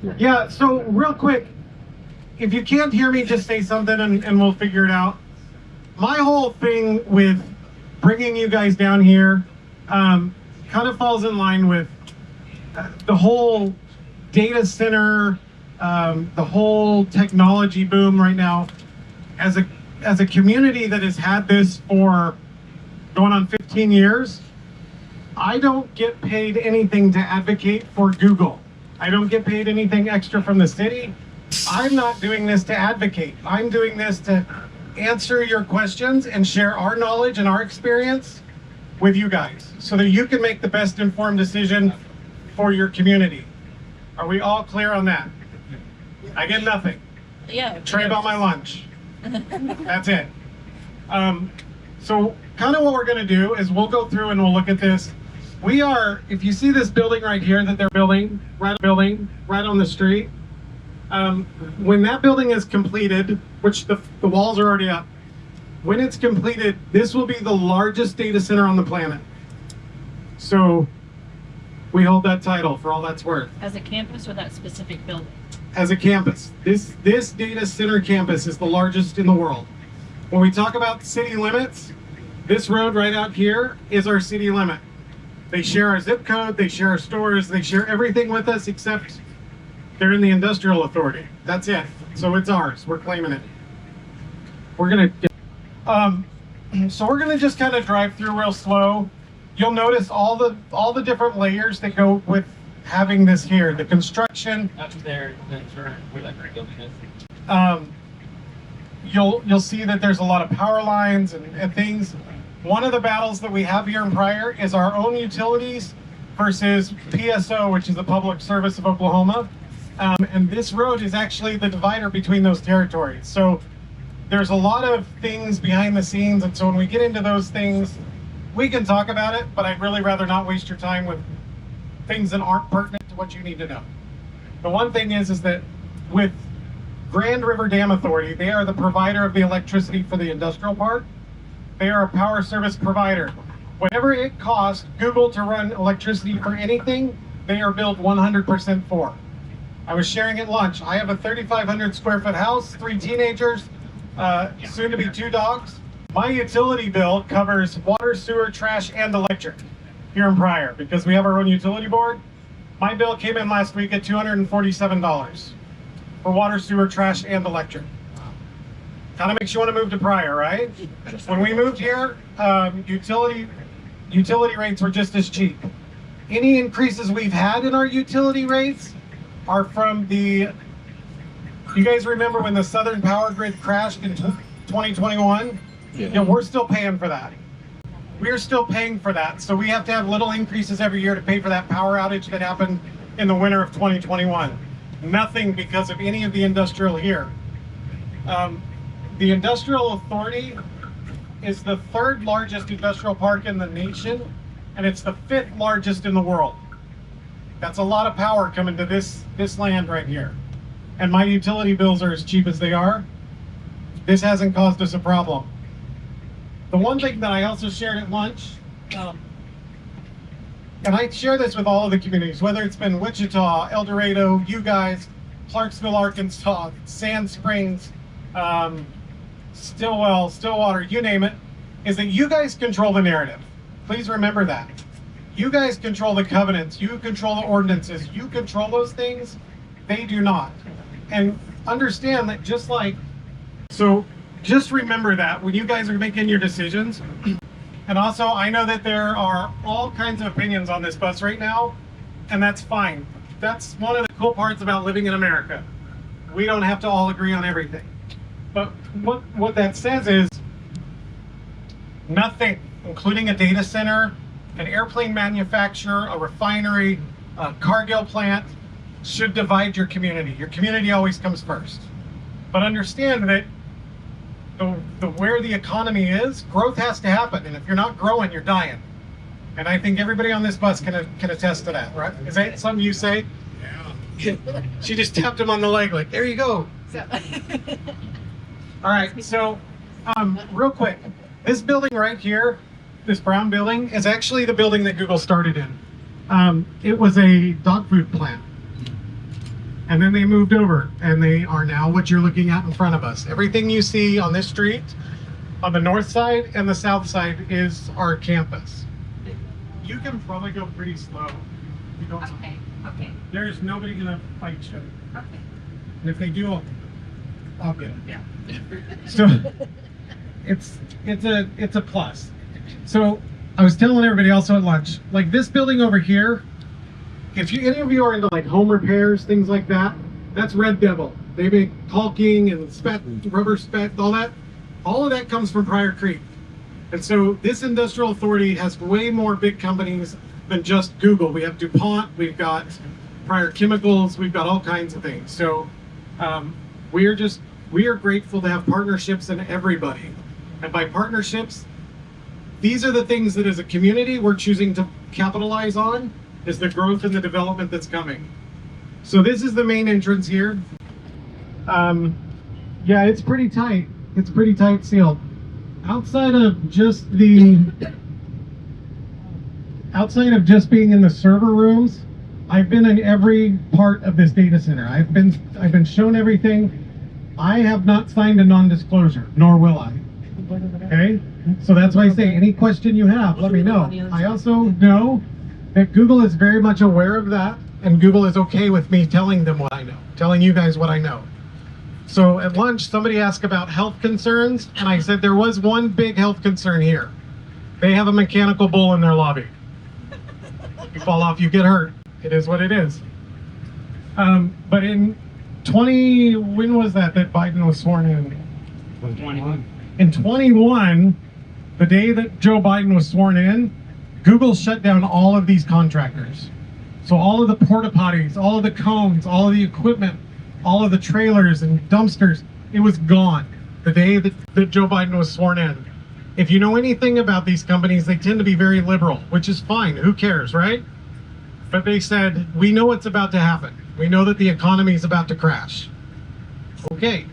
Yeah, so real quick, if you can't hear me, just say something and we'll figure it out. My whole thing with bringing you guys down here kind of falls in line with the whole data center, the whole technology boom right now. As a community that has had this for going on 15 years, I don't get paid anything to advocate for Google. I don't get paid anything extra from the city. I'm not doing this to advocate. I'm doing this to answer your questions and share our knowledge and our experience with you guys so that you can make the best informed decision for your community. Are we all clear on that? I get nothing. Yeah. Trade about my lunch. That's it. So kind of what we're going to do is we'll go through and we'll look at this. We are, if you see this building right here that they're building right on the street, when that building is completed, which the walls are already up, when it's completed, this will be the largest data center on the planet. So we hold that title for all that's worth. As a campus or that specific building? As a campus. This data center campus is the largest in the world. When we talk about city limits, this road right out here is our city limit. They share our zip code, they share our stores, they share everything with us except they're in the industrial authority. That's it. So it's ours. We're claiming it. We're gonna so we're gonna just kind of drive through real slow. You'll notice all the different layers that go with having this here. The construction. That's there. That's where that building is. You'll see that there's a lot of power lines and things. One of the battles that we have here in Pryor is our own utilities versus PSO, which is the Public Service of Oklahoma. And this road is actually the divider between those territories. So there's a lot of things behind the scenes, and so when we get into those things, we can talk about it, but I'd really rather not waste your time with things that aren't pertinent to what you need to know. The one thing is that with Grand River Dam Authority, they are the provider of the electricity for the industrial park. They are a power service provider. Whatever it costs Google to run electricity for anything, they are billed 100% for. I was sharing at lunch. I have a 3,500 square foot house, 3 teenagers, soon to be 2 dogs. My utility bill covers water, sewer, trash, and electric here in Pryor because we have our own utility board. My bill came in last week at $247 for water, sewer, trash, and electric. Kind of makes you want to move to Pryor, right? When we moved here, utility rates were just as cheap. Any increases we've had in our utility rates are from the, you guys remember when the Southern Power Grid crashed in 2021? Yeah, we're still paying for that. We're still paying for that. So we have to have little increases every year to pay for that power outage that happened in the winter of 2021. Nothing because of any of the industrial here. The Industrial Authority is the 3rd largest industrial park in the nation, and it's the 5th largest in the world. That's a lot of power coming to this land right here. And my utility bills are as cheap as they are. This hasn't caused us a problem. The one thing that I also shared at lunch, and I share this with all of the communities, whether it's been Wichita, El Dorado, you guys, Clarksville, Arkansas, Sand Springs, Stillwell, Stillwater, you name it, is that you guys control the narrative. Please remember that. You guys control the covenants, you control the ordinances, you control those things, they do not. And understand that just remember that when you guys are making your decisions. And also, I know that there are all kinds of opinions on this bus right now, and that's fine. That's one of the cool parts about living in America. We don't have to all agree on everything. But what that says is nothing, including a data center, an airplane manufacturer, a refinery, a Cargill plant, should divide your community. Your community always comes first. But understand that where the economy is, growth has to happen. And if you're not growing, you're dying. And I think everybody on this bus can attest to that, right? Is that something you say? Yeah. She just tapped him on the leg like, there you go. All right, so real quick, this building right here, this brown building, is actually the building that Google started in. It was a dog food plant. And then they moved over, and they are now what you're looking at in front of us. Everything you see on this street, on the north side and the south side, is our campus. You can probably go pretty slow. You don't. Okay. There's nobody gonna fight you. Okay. And if they do, I'll get it. Yeah. So it's a plus. So I was telling everybody also at lunch, like this building over here, if any of you are into like home repairs, things like that, that's Red Devil. They make caulking and rubber spec, all that. All of that comes from Pryor Creek. And so this industrial authority has way more big companies than just Google. We have DuPont, we've got Pryor Chemicals, we've got all kinds of things. So we are grateful to have partnerships in everybody. And by partnerships, these are the things that as a community we're choosing to capitalize on, is the growth and the development that's coming. So this is the main entrance here. Yeah, it's pretty tight. It's pretty tight sealed. Outside of just being in the server rooms, I've been in every part of this data center. I've been shown everything. I have not signed a non-disclosure, nor will I. Okay? So that's why I say any question you have, let me know. I also know that Google is very much aware of that, and Google is okay with me telling them what I know, telling you guys what I know. So at lunch, somebody asked about health concerns, and I said there was one big health concern here. They have a mechanical bull in their lobby. You fall off, you get hurt. It is what it is. But in when was that Biden was sworn in? 21. In 21, the day that Joe Biden was sworn in, Google shut down all of these contractors. So all of the porta potties, all of the cones, all of the equipment, all of the trailers and dumpsters, it was gone the day that Joe Biden was sworn in. If you know anything about these companies, they tend to be very liberal, which is fine. Who cares, right? But they said, we know what's about to happen. We know that the economy is about to crash. Okay.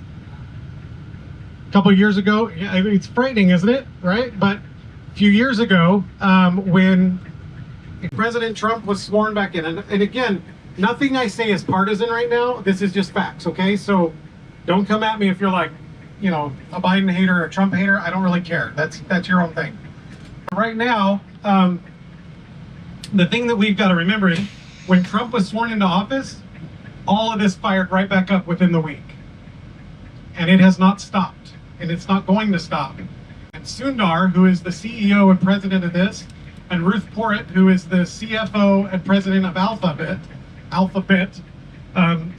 A couple of years ago, I mean, it's frightening, isn't it? Right? But a few years ago, when President Trump was sworn back in, and again, nothing I say is partisan right now. This is just facts, okay? So don't come at me if you're like, you know, a Biden hater or a Trump hater. I don't really care. That's your own thing. But right now, the thing that we've got to remember is when Trump was sworn into office, all of this fired right back up within the week. And it has not stopped. And it's not going to stop. And Sundar, who is the CEO and president of this, and Ruth Porat, who is the CFO and president of Alphabet,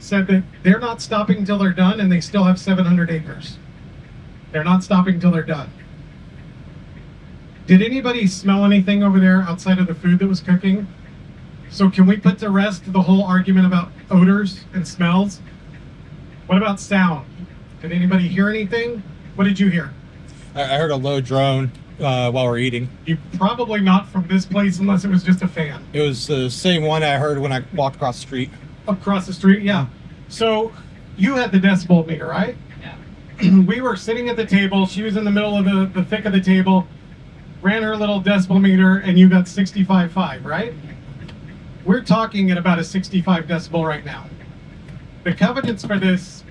said that they're not stopping until they're done, and they still have 700 acres. They're not stopping until they're done. Did anybody smell anything over there outside of the food that was cooking? So can we put to rest the whole argument about odors and smells? What about sound? Did anybody hear anything? What did you hear? I heard a low drone while we're eating. You probably not from this place unless it was just a fan. It was the same one I heard when I walked across the street. Across the street, yeah. So you had the decibel meter, right? Yeah. We were sitting at the table. She was in the middle of the thick of the table, ran her little decibel meter, and you got 65.5, right? We're talking at about a 65 decibel right now. The covenants for this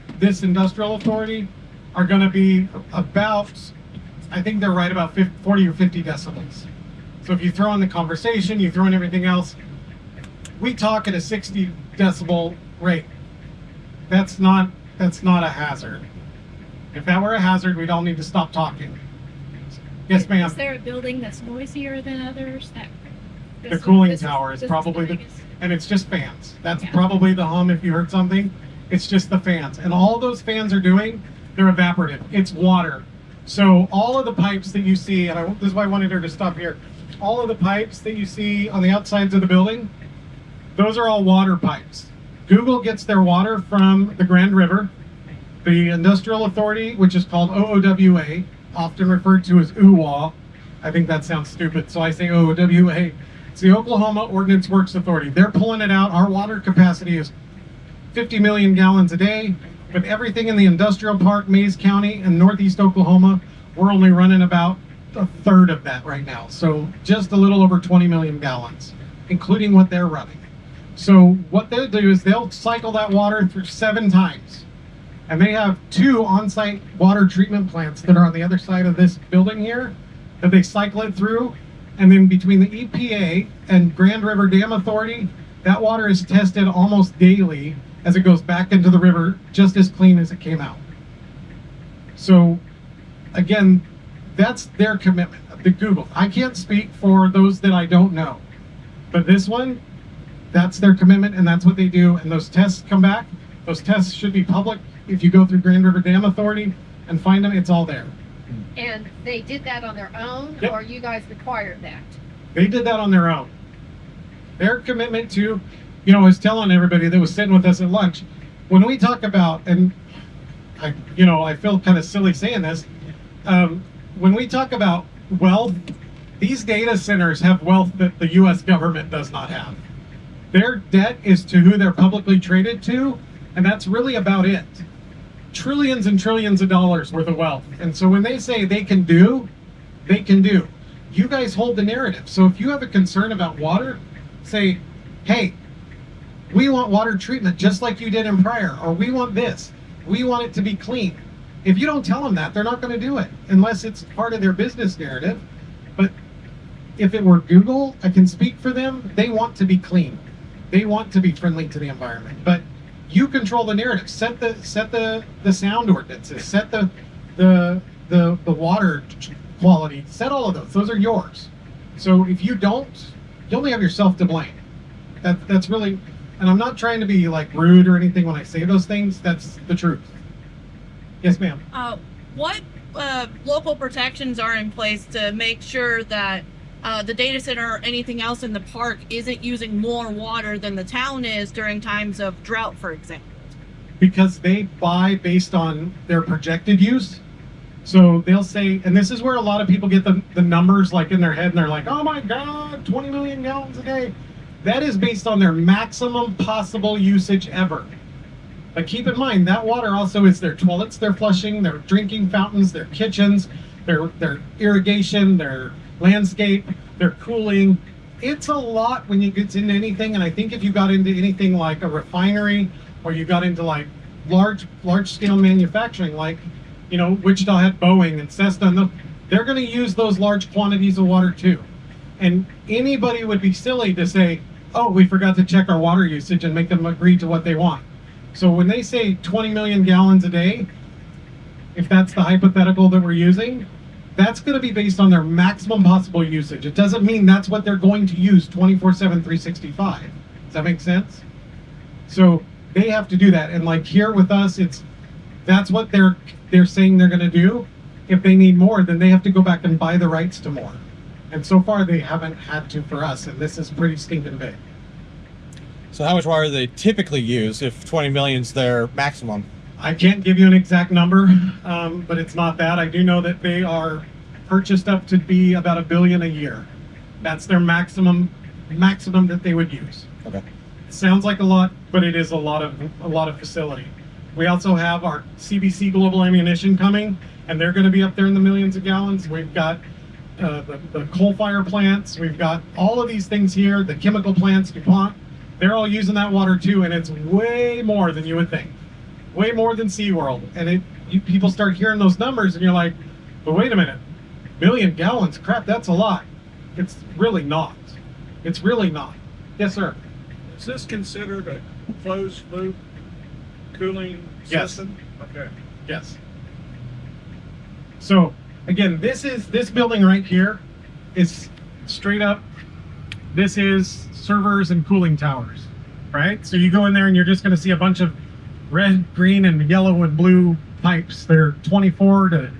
industrial authority are going to be about, I think they're right about 40 or 50 decibels. So if you throw in the conversation, you throw in everything else, we talk at a 60 decibel rate. That's not a hazard. If that were a hazard, we'd all need to stop talking. Yes, ma'am. Is there a building that's noisier than others? The cooling tower is probably and it's just fans. That's probably the hum if you heard something. It's just the fans. And all those fans are doing, they're evaporative. It's water. So all of the pipes that you see, and this is why I wanted her to stop here. All of the pipes that you see on the outsides of the building, those are all water pipes. Google gets their water from the Grand River. The Industrial Authority, which is called OOWA, often referred to as OOWA. I think that sounds stupid, so I say OOWA. It's the Oklahoma Ordnance Works Authority. They're pulling it out. Our water capacity is 50 million gallons a day. With everything in the industrial park, Mays County, and northeast Oklahoma, we're only running about a third of that right now. So just a little over 20 million gallons, including what they're running. So what they'll do is they'll cycle that water through 7 times. And they have 2 on-site water treatment plants that are on the other side of this building here that they cycle it through. And then between the EPA and Grand River Dam Authority, that water is tested almost daily as it goes back into the river, just as clean as it came out. So again, that's their commitment. The Google. I can't speak for those that I don't know. But this one, that's their commitment, and that's what they do. And those tests come back. Those tests should be public. If you go through Grand River Dam Authority and find them, it's all there. And they did that on their own, Yep. or you guys required that? They did that on their own. Their commitment to, I was telling everybody that was sitting with us at lunch, when we talk about, and I feel kind of silly saying this, when we talk about wealth, these data centers have wealth that the U.S. government does not have. Their debt is to who they're publicly traded to, and that's really about it. Trillions and trillions of dollars worth of wealth. And so when they say they can do, they can do. You guys hold the narrative. So if you have a concern about water, say, hey, we want water treatment just like you did in Pryor, or we want this. We want it to be clean. If you don't tell them that, they're not going to do it unless it's part of their business narrative. But if it were Google, I can speak for them. They want to be clean. They want to be friendly to the environment. But you control the narrative. Set the sound ordinances. Set the water quality. Set all of those. Those are yours. So if you don't, you only have yourself to blame. That's really, and I'm not trying to be like rude or anything when I say those things. That's the truth. Yes, ma'am. What local protections are in place to make sure that the data center or anything else in the park isn't using more water than the town is during times of drought, for example? Because they buy based on their projected use. So they'll say, and this is where a lot of people get the numbers like in their head and they're like, oh my God, 20 million gallons a day. That is based on their maximum possible usage ever. But keep in mind, that water also is their toilets they're flushing, their drinking fountains, their kitchens, their irrigation, their landscape, their cooling. It's a lot when you get into anything, and I think if you got into anything like a refinery, or you got into like large scale manufacturing, like Wichita had Boeing and Cessna, and they're going to use those large quantities of water too. And anybody would be silly to say, oh, we forgot to check our water usage and make them agree to what they want. So when they say 20 million gallons a day, if that's the hypothetical that we're using, that's going to be based on their maximum possible usage. It doesn't mean that's what they're going to use 24/7, 365. Does that make sense? So they have to do that. And like here with us, that's what they're saying they're going to do. If they need more, then they have to go back and buy the rights to more. And so far they haven't had to for us, and this is pretty stinking big. So how much water do they typically use if 20 million's their maximum? I can't give you an exact number, but it's not that. I do know that they are purchased up to be about $1 billion a year. That's their maximum that they would use. Okay. Sounds like a lot, but it is a lot of facility. We also have our CBC Global Ammunition coming, and they're going to be up there in the millions of gallons. We've got the coal fire plants. We've got all of these things here, the chemical plants, DuPont. They're all using that water too, and it's way more than you would think. Way more than SeaWorld. And people start hearing those numbers, and you're like, but wait a minute, 1 billion gallons, crap, that's a lot. It's really not. It's really not. Yes, sir. Is this considered a closed loop cooling Yes. system? Okay. Yes. So again, this building right here is straight up. This is servers and cooling towers, right? So you go in there and you're just going to see a bunch of red, green, and yellow and blue pipes. They're 24 to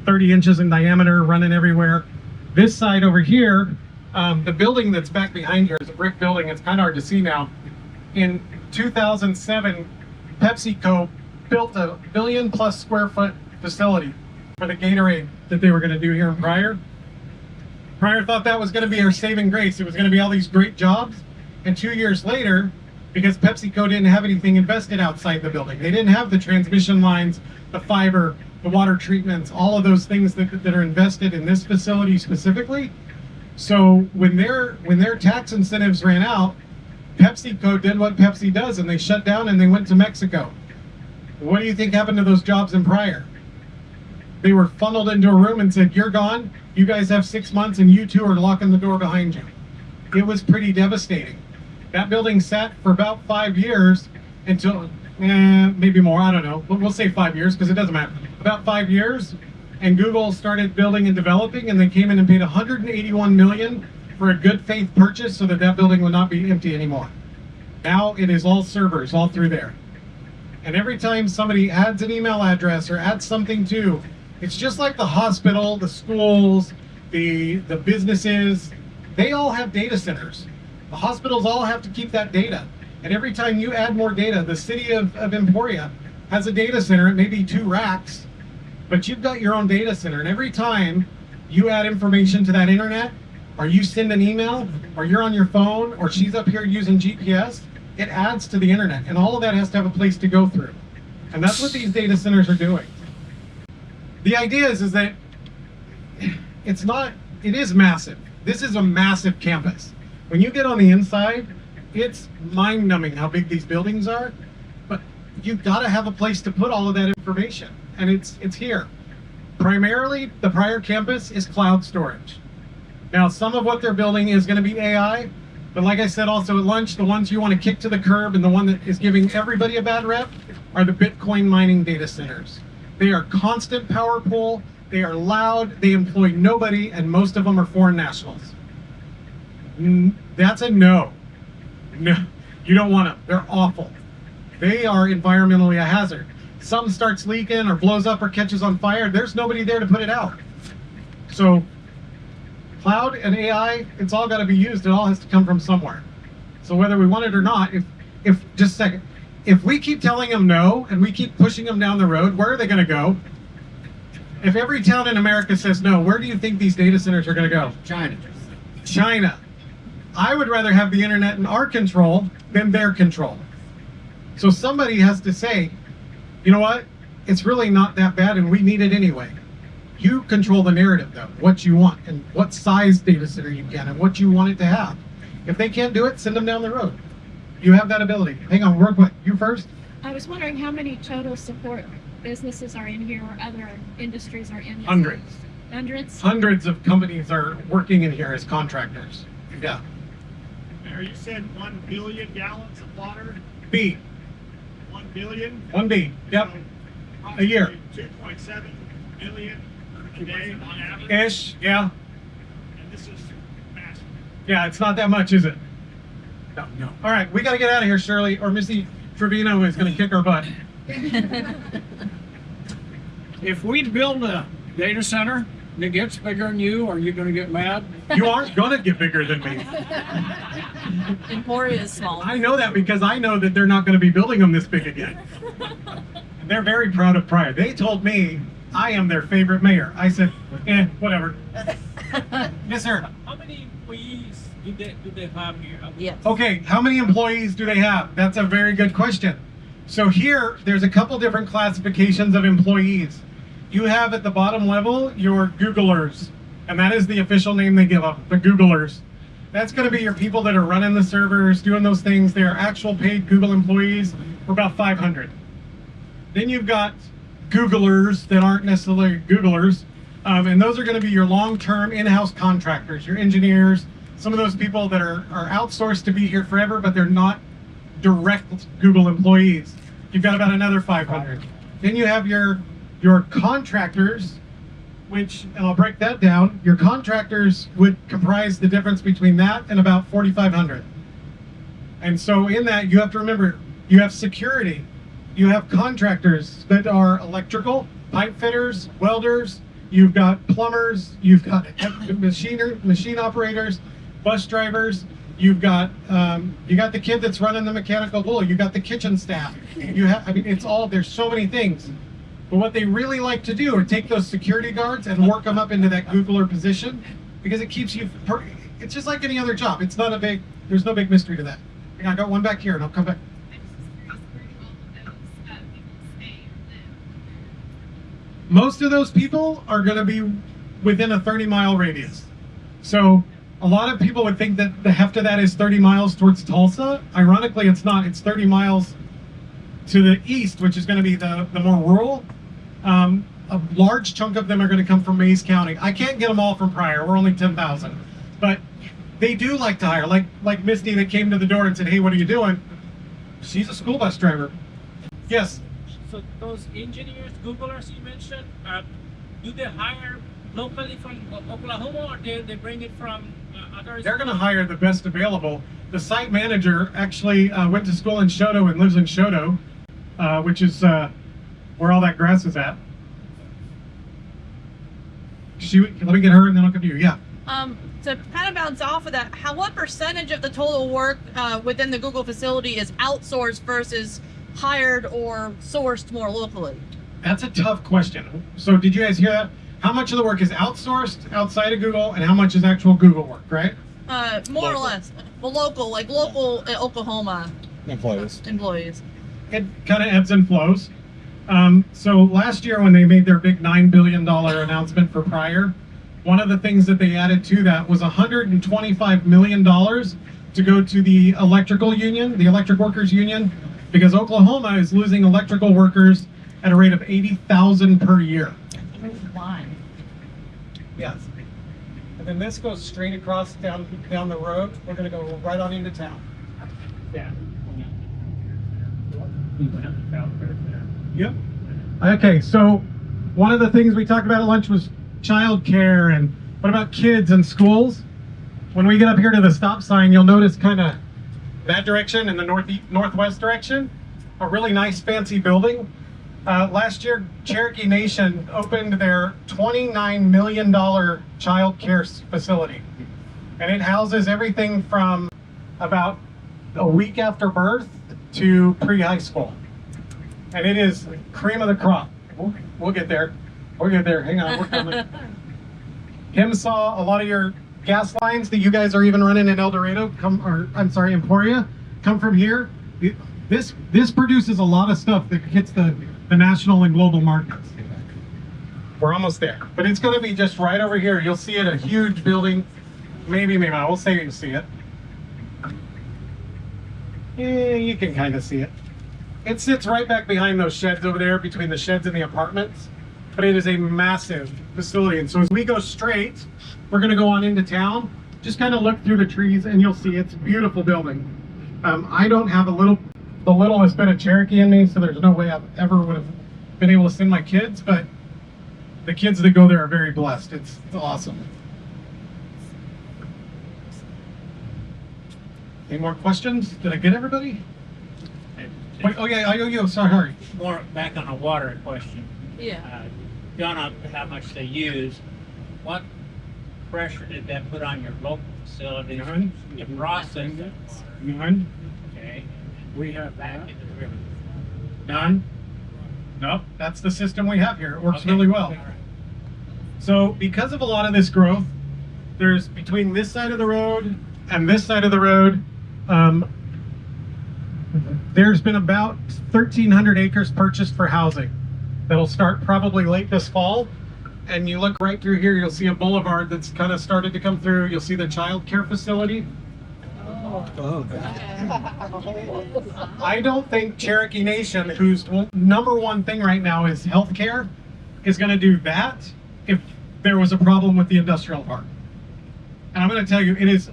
30 inches in diameter, running everywhere. This side over here, the building that's back behind here is a brick building. It's kind of hard to see now. In 2007, PepsiCo built a 1 billion+ square foot facility for the Gatorade that they were going to do here in Pryor. Pryor thought that was going to be our saving grace. It was going to be all these great jobs. And 2 years later, because PepsiCo didn't have anything invested outside the building, they didn't have the transmission lines, the fiber, the water treatments, all of those things that are invested in this facility specifically. So when their tax incentives ran out, PepsiCo did what Pepsi does and they shut down and they went to Mexico. What do you think happened to those jobs in Pryor? They were funneled into a room and said, you're gone, you guys have 6 months and you two are locking the door behind you. It was pretty devastating. That building sat for about 5 years until, maybe more, I don't know, but we'll say 5 years because it doesn't matter. About 5 years, and Google started building and developing, and they came in and paid $181 million for a good faith purchase so that that building would not be empty anymore. Now it is all servers all through there. And every time somebody adds an email address or adds something to, it's just like the hospital, the schools, the businesses, they all have data centers. The hospitals all have to keep that data. And every time you add more data, the city of Emporia has a data center, it may be 2 racks, but you've got your own data center. And every time you add information to that internet, or you send an email, or you're on your phone, or she's up here using GPS, it adds to the internet. And all of that has to have a place to go through. And that's what these data centers are doing. The idea is that it is massive. This is a massive campus. When you get on the inside, it's mind-numbing how big these buildings are, but you've got to have a place to put all of that information, and it's here. Primarily, the Pryor campus is cloud storage. Now, some of what they're building is going to be AI, but like I said also at lunch, the ones you want to kick to the curb and the one that is giving everybody a bad rep are the Bitcoin mining data centers. They are constant power pull, they are loud, they employ nobody, and most of them are foreign nationals. That's a no. No, you don't want them. They're awful. They are environmentally a hazard. Something starts leaking or blows up or catches on fire, there's nobody there to put it out. So cloud and AI, it's all got to be used. It all has to come from somewhere. So whether we want it or not, if just a second, if we keep telling them no and we keep pushing them down the road, where are they going to go? If every town in America says no, where do you think these data centers are going to go? China. China. I would rather have the internet in our control than their control. So somebody has to say, you know what? It's really not that bad and we need it anyway. You control the narrative though, what you want and what size data center you can and what you want it to have. If they can't do it, send them down the road. You have that ability. Hang on, work with you first. I was wondering how many total support businesses are in here or other industries are in this? Hundreds. Hundreds? Hundreds of companies are working in here as contractors. Yeah. Mayor, you said 1 billion gallons of water? B. 1 billion? 1B. Yep. So A year. 2.7 million a day on average? Ish. Yeah. And this is massive. Yeah, it's not that much, is it? No. All right, we got to get out of here, Shirley, or Missy Trevino is going to kick our butt. If we build a data center that gets bigger than you, are you going to get mad? You aren't going to get bigger than me. Emporia is small. I know that because I know that they're not going to be building them this big again. They're very proud of Pryor. They told me I am their favorite mayor. I said, whatever. Yes, sir. How many employees do they have here? Yes. Okay, how many employees do they have? That's a very good question. So here, there's a couple different classifications of employees. You have at the bottom level your Googlers, and that is the official name they give them, the Googlers. That's going to be your people that are running the servers, doing those things. They are actual paid Google employees. We're about 500. Then you've got Googlers that aren't necessarily Googlers, and those are going to be your long-term in-house contractors, your engineers, some of those people that are outsourced to be here forever, but they're not direct Google employees. You've got about another 500. Then you have your contractors, which, and I'll break that down, your contractors would comprise the difference between that and about 4,500. And so in that, you have to remember, you have security, you have contractors that are electrical, pipe fitters, welders, you've got plumbers, you've got machine operators, bus drivers, you've got you got the kid that's running the mechanical bull, you got the kitchen staff. I mean, it's all, there's so many things. But what they really like to do are take those security guards and work them up into that Googler position because it keeps you, it's just like any other job. It's not there's no big mystery to that. I got one back here and I'll come back. Most of those people are going to be within a 30-mile radius. So A lot of people would think that the heft of that is 30 miles towards Tulsa. Ironically, it's not. It's 30 miles to the east, which is going to be the more rural. A large chunk of them are going to come from Mays County. I can't get them all from Pryor. We're only 10,000. But they do like to hire. Like Misty that came to the door and said, hey, what are you doing? She's a school bus driver. Yes. So those engineers, Googlers you mentioned, do they hire locally from Oklahoma, or they bring it from others? They're going to hire the best available. The site manager actually went to school in Shoto and lives in Shoto, which is where all that grass is at. Let me get her and then I'll come to you. Yeah. To kind of bounce off of that, what percentage of the total work within the Google facility is outsourced versus hired or sourced more locally? That's a tough question. So did you guys hear that? How much of the work is outsourced outside of Google and how much is actual Google work, right? More or less. Well, local Oklahoma Employees. employees. It kind of ebbs and flows. So last year when they made their big $9 billion announcement for Pryor, one of the things that they added to that was $125 million to go to the electrical union, the electric workers union, because Oklahoma is losing electrical workers at a rate of 80,000 per year. Yes. And then this goes straight across down the road. We're going to go right on into town. Yeah. Yep. Okay, so one of the things we talked about at lunch was childcare, and what about kids and schools? When we get up here to the stop sign, you'll notice kind of that direction and the northwest direction, a really nice fancy building. Last year, Cherokee Nation opened their $29 million child care facility. And it houses everything from about a week after birth to pre-high school. And it is cream of the crop. We'll get there. We'll get there. Hang on, we're coming. Kim saw a lot of your gas lines that you guys are even running in El Dorado, Emporia, come from here. This produces a lot of stuff that hits the national and global markets. We're almost there, but it's going to be just right over here. You'll see it, a huge building. Maybe not. We'll say you see it. Yeah, you can kind of see it. It sits right back behind those sheds over there, between the sheds and the apartments. But it is a massive facility. And so as we go straight, we're going to go on into town. Just kind of look through the trees and you'll see it's a beautiful building. I don't have the littlest bit of Cherokee in me, so there's no way I ever would have been able to send my kids, but the kids that go there are very blessed. It's awesome. Any more questions? Did I get everybody? Wait, oh yeah, I owe you. Sorry. More back on a water question. Yeah. Don't know how much they use. What pressure did that put on your local facilities None. to process that water? None. Okay. We have Back that. into the river. None. Nope. That's the system we have here. It works Okay. really well. All right. So because of a lot of this growth, there's between this side of the road and this side of the road, there's been about 1,300 acres purchased for housing. That'll start probably late this fall. And you look right through here, you'll see a boulevard that's kind of started to come through. You'll see the child care facility. I don't think Cherokee Nation, whose number one thing right now is healthcare, is going to do that if there was a problem with the industrial park. And I'm going to tell you, it is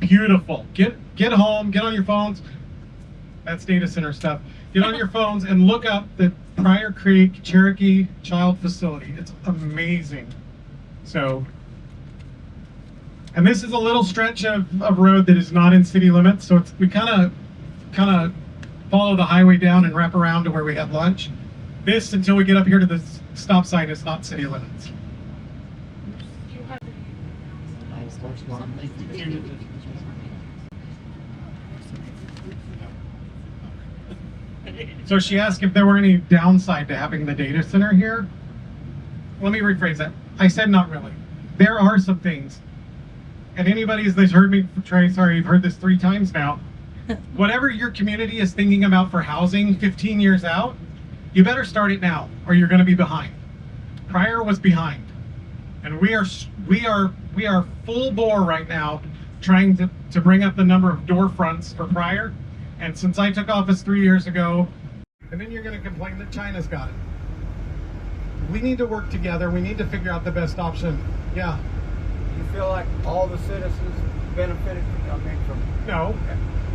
beautiful. Get home, get on your phones. That's data center stuff. Get on your phones and look up the Pryor Creek Cherokee Child Facility. It's amazing. So, and this is a little stretch of road that is not in city limits. So we kind of follow the highway down and wrap around to where we had lunch. This, until we get up here to the stop sign, is not city limits. So she asked if there were any downside to having the data center here. Let me rephrase that. I said not really. There are some things. And anybody that's heard me sorry, you've heard this 3 times now. Whatever your community is thinking about for housing 15 years out, you better start it now or you're going to be behind. Pryor was behind. And we are We are full bore right now trying to bring up the number of door fronts for Pryor. And since I took office 3 years ago, and then you're going to complain that China's got it. We need to work together. We need to figure out the best option. Yeah. You feel like all the citizens benefited from No.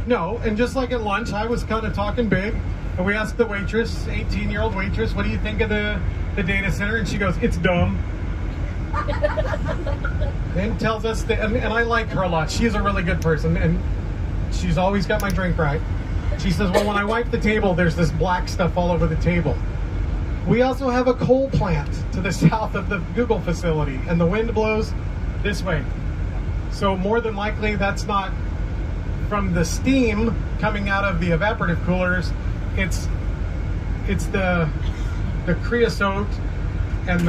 No. And just like at lunch, I was kind of talking big. And we asked the waitress, 18-year-old waitress, what do you think of the data center? And she goes, it's dumb. Then tells us that, and I like her a lot. She's a really good person, and she's always got my drink right. She says, well, when I wipe the table, there's this black stuff all over the table. We also have a coal plant to the south of the Google facility, and the wind blows this way. So more than likely, that's not from the steam coming out of the evaporative coolers. It's the creosote and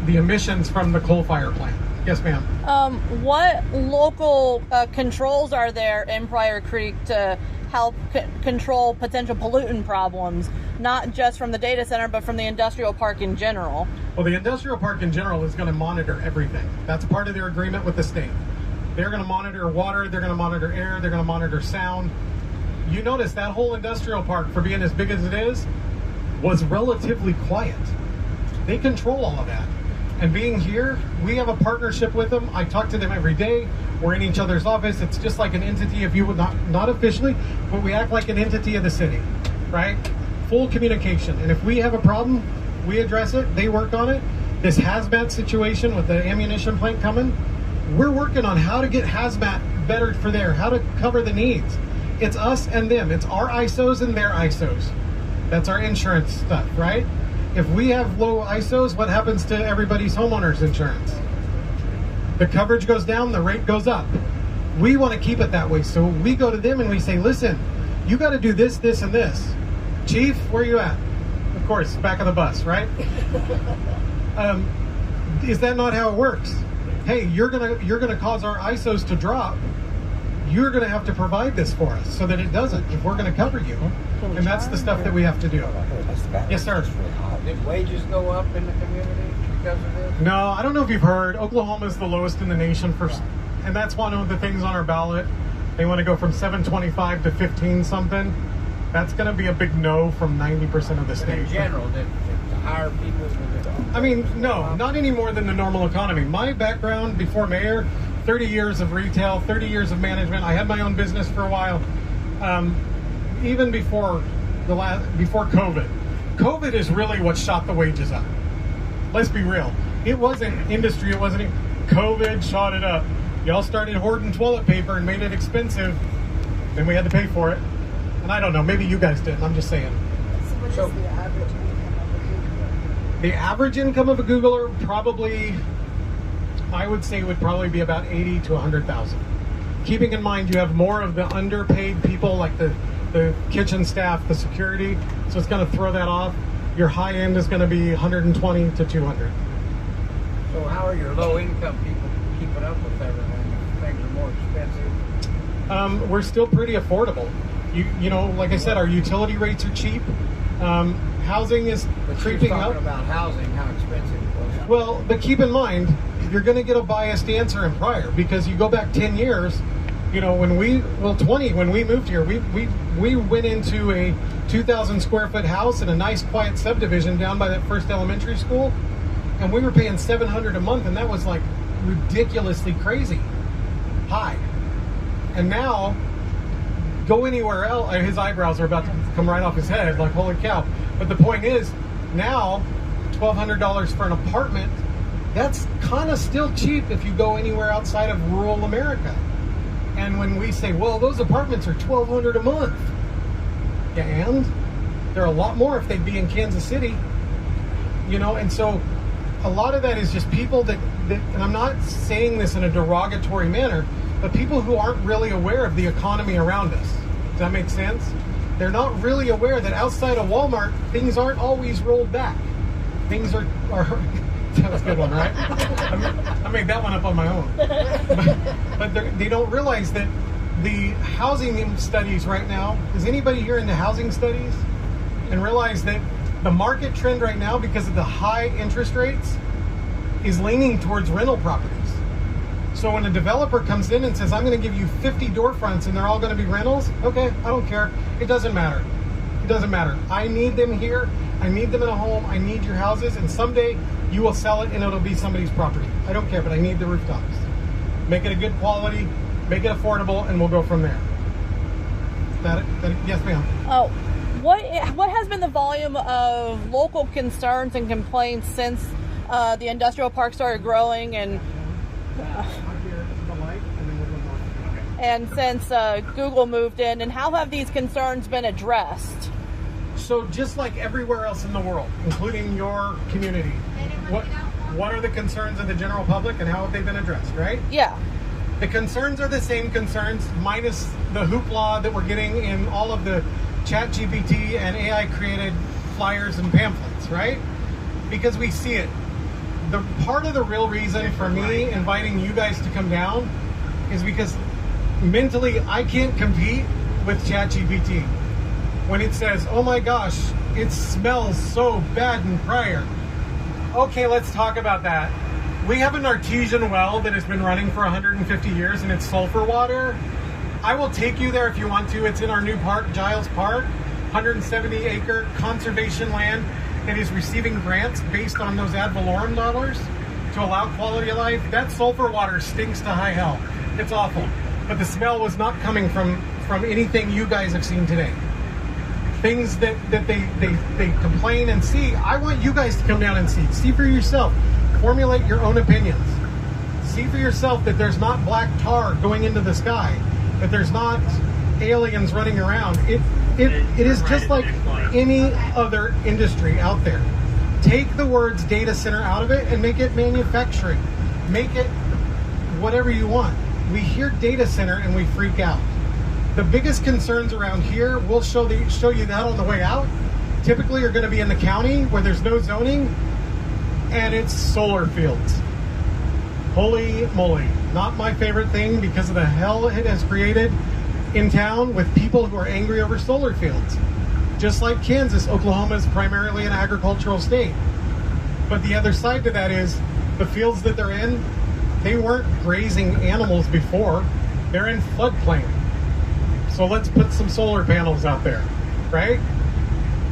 the emissions from the coal fire plant. Yes, ma'am. What local controls are there in Pryor Creek to help control potential pollutant problems, not just from the data center, but from the industrial park in general? Well, the industrial park in general is going to monitor everything. That's part of their agreement with the state. They're going to monitor water, they're going to monitor air, they're going to monitor sound. You notice that whole industrial park, for being as big as it is, was relatively quiet. They control all of that. And being here, we have a partnership with them. I talk to them every day. We're in each other's office. It's just like an entity, if you would not officially, but we act like an entity of the city, right? Full communication. And if we have a problem, we address it. They work on it. This hazmat situation with the ammunition plant coming, we're working on how to get hazmat better for there, how to cover the needs. It's us and them. It's our ISOs and their ISOs. That's our insurance stuff, right? If we have low ISOs, what happens to everybody's homeowner's insurance? The coverage goes down, the rate goes up. We want to keep it that way, so we go to them and we say, listen, you got to do this, this, and this. Chief, where are you at? Of course, back of the bus, right? Is that not how it works? Hey, you're gonna cause our ISOs to drop. You're gonna have to provide this for us so that it doesn't, if we're gonna cover you. And that's the stuff that we have to do. Yes, sir. Did wages go up in the community because of this? No, I don't know if you've heard, Oklahoma is the lowest in the nation and that's one of the things on our ballot. They want to go from 725 to 15 something. That's going to be a big no from 90% of the state. In general, to hire people. I mean, no, not any more than the normal economy. My background before mayor, 30 years of retail, 30 years of management. I had my own business for a while. Even before COVID. COVID is really what shot the wages up. Let's be real. It wasn't industry, it wasn't. COVID shot it up. Y'all started hoarding toilet paper and made it expensive. Then we had to pay for it. And I don't know, maybe you guys didn't. I'm just saying. So what is the average income of a Googler? The average income of a Googler probably, I would say, would probably be about 80 to 100,000. Keeping in mind you have more of the underpaid people like the kitchen staff, the security, so it's going to throw that off. Your high end is going to be 120 to 200. So how are your low income people keeping up with everything? Things are more expensive. We're still pretty affordable. You know, like I said, our utility rates are cheap. Housing is creeping up. Talking about housing, how expensive it was. Well, but keep in mind, you're going to get a biased answer in Pryor because you go back 10 years. You know, 20 when we moved here, we went into a 2,000 square foot house in a nice quiet subdivision down by that first elementary school, and we were paying $700 a month, and that was like ridiculously crazy high. And now, go anywhere else, his eyebrows are about to come right off his head, like holy cow. But the point is, now $1,200 for an apartment, that's kind of still cheap if you go anywhere outside of rural America. And when we say, well, those apartments are $1,200 a month, yeah, and they're a lot more if they'd be in Kansas City, you know. And so a lot of that is just people that and I'm not saying this in a derogatory manner, but people who aren't really aware of the economy around us. Does that make sense? They're not really aware that outside of Walmart, things aren't always rolled back. Things are that was a good one, right? I made that one up on my own. But they don't realize that the housing studies right now, is anybody here into housing studies? And realize that the market trend right now, because of the high interest rates, is leaning towards rental properties. So when a developer comes in and says, I'm going to give you 50 door fronts and they're all going to be rentals, okay, I don't care. It doesn't matter. It doesn't matter. I need them here. I need them in a home. I need your houses. And someday you will sell it and it'll be somebody's property. I don't care, but I need the rooftops. Make it a good quality, make it affordable, and we'll go from there. Yes, ma'am. Oh, what has been the volume of local concerns and complaints since the industrial park started growing and since Google moved in, and how have these concerns been addressed? So just like everywhere else in the world, including your community, what are the concerns of the general public and how have they been addressed, right? Yeah. The concerns are the same concerns, minus the hoopla that we're getting in all of the ChatGPT and AI created flyers and pamphlets, right? Because we see it. The part of the real reason for me inviting you guys to come down is because mentally I can't compete with ChatGPT. When it says, oh my gosh, it smells so bad in Pryor. Okay, let's talk about that. We have an artesian well that has been running for 150 years and it's sulfur water. I will take you there if you want to. It's in our new park, Giles Park, 170 acre conservation land that is receiving grants based on those ad valorem dollars to allow quality of life. That sulfur water stinks to high hell. It's awful. But the smell was not coming from anything you guys have seen today. Things that they complain and see. I want you guys to come down and see for yourself. Formulate your own opinions. See for yourself that there's not black tar going into the sky, that there's not aliens running around. It is just like any other industry out there. Take the words data center out of it and make it manufacturing. Make it whatever you want. We hear data center and we freak out. The biggest concerns around here, we'll show you that on the way out, typically are going to be in the county where there's no zoning and it's solar fields. Holy moly. Not my favorite thing because of the hell it has created in town with people who are angry over solar fields. Just like Kansas, Oklahoma is primarily an agricultural state. But the other side to that is the fields that they're in, they weren't grazing animals before. They're in floodplain. So let's put some solar panels out there, right?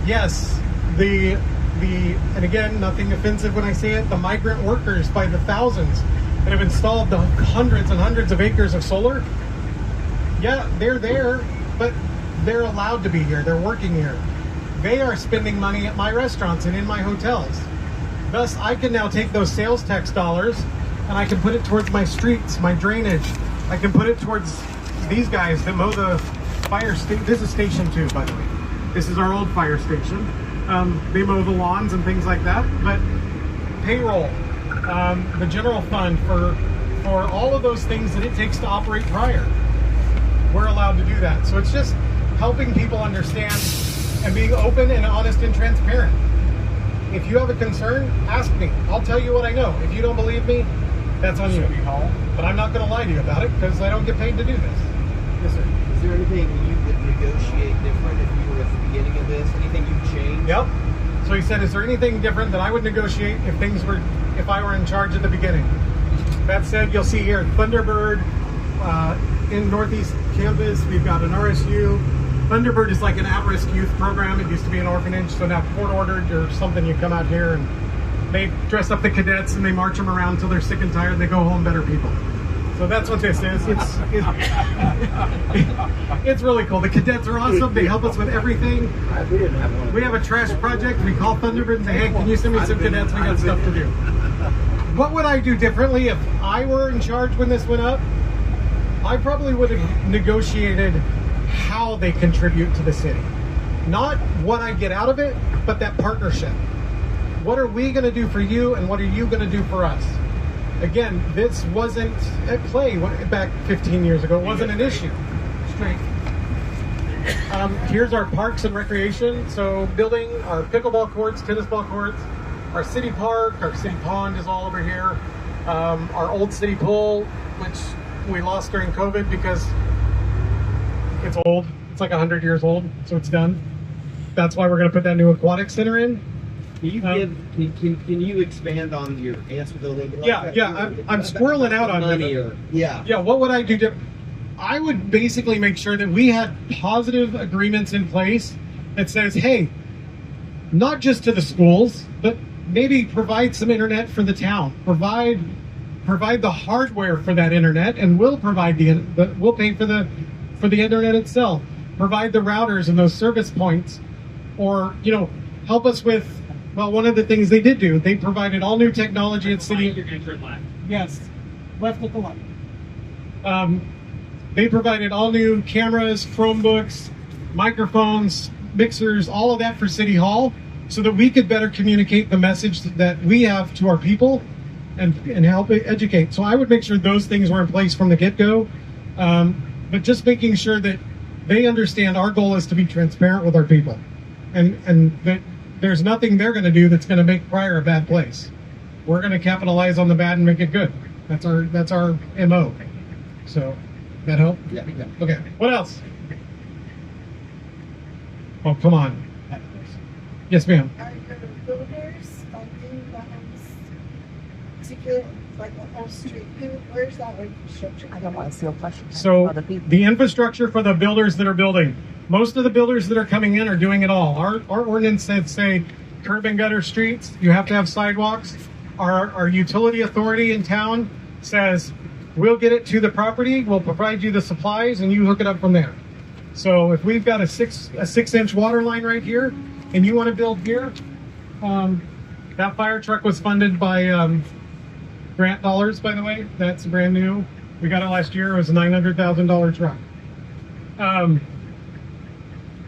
Yes, and again, nothing offensive when I say it, the migrant workers by the thousands that have installed the hundreds and hundreds of acres of solar, yeah, they're there, but they're allowed to be here. They're working here. They are spending money at my restaurants and in my hotels. Thus, I can now take those sales tax dollars and I can put it towards my streets, my drainage. I can put it towards these guys that mow the fire station. This is station 2, by the way. This is our old fire station. They mow the lawns and things like that. But payroll, the general fund for all of those things that it takes to operate Pryor, we're allowed to do that. So it's just helping people understand and being open and honest and transparent. If you have a concern, ask me. I'll tell you what I know. If you don't believe me, that's on you. But I'm not going to lie to you about it because I don't get paid to do this. Yes, sir. Is there anything you would negotiate different if you were at the beginning of this? Anything you've changed? Yep. So he said, is there anything different that I would negotiate if I were in charge at the beginning? That said, you'll see here Thunderbird in Northeast Campus. We've got an RSU. Thunderbird is like an at-risk youth program. It used to be an orphanage, so now court-ordered or something. You come out here and they dress up the cadets and they march them around until they're sick and tired. They go home better people. So that's what this is. It's really cool. The cadets are awesome. They help us with everything. We didn't have one. We have a trash project. We call Thunderbird and say, hey, can you send me some cadets? We got stuff to do. What would I do differently if I were in charge when this went up? I probably would have negotiated how they contribute to the city. Not what I get out of it, but that partnership. What are we going to do for you and what are you going to do for us? Again, this wasn't at play back 15 years ago. It wasn't an issue. Straight. Here's our parks and recreation. So building our pickleball courts, tennis ball courts, our city park, our city pond is all over here. Our old city pool, which we lost during COVID because it's old. It's like 100 years old, so it's done. That's why we're going to put that new aquatic center in. Can you can you expand on your answer a little bit? I'm squirreling out on money it. yeah. What would I do? I would basically make sure that we had positive agreements in place that says, hey, not just to the schools, but maybe provide some internet for the town. Provide the hardware for that internet, and we'll provide we'll pay for the internet itself. Provide the routers and those service points, or help us with. Well, one of the things they did do, they provided all new technology at City. Yes, left with the light. They provided all new cameras, Chromebooks, microphones, mixers, all of that for City Hall, so that we could better communicate the message that we have to our people and help educate. So I would make sure those things were in place from the get-go, but just making sure that they understand our goal is to be transparent with our people, and that there's nothing they're going to do that's going to make Pryor a bad place. We're going to capitalize on the bad and make it good. That's our MO. So, that help? Yeah. Okay. What else? Oh, come on. Yes, ma'am. Are your builders funding the homes to get like the whole street? Where's that infrastructure? I don't want to steal questions. So the infrastructure for the builders that are building, most of the builders that are coming in are doing it all. Our ordinance says, say, curb and gutter streets, you have to have sidewalks. Our utility authority in town says, we'll get it to the property, we'll provide you the supplies, and you hook it up from there. So if we've got a 6-inch water line right here, and you want to build here, that fire truck was funded by grant dollars, by the way. That's brand new. We got it last year. It was a $900,000 truck.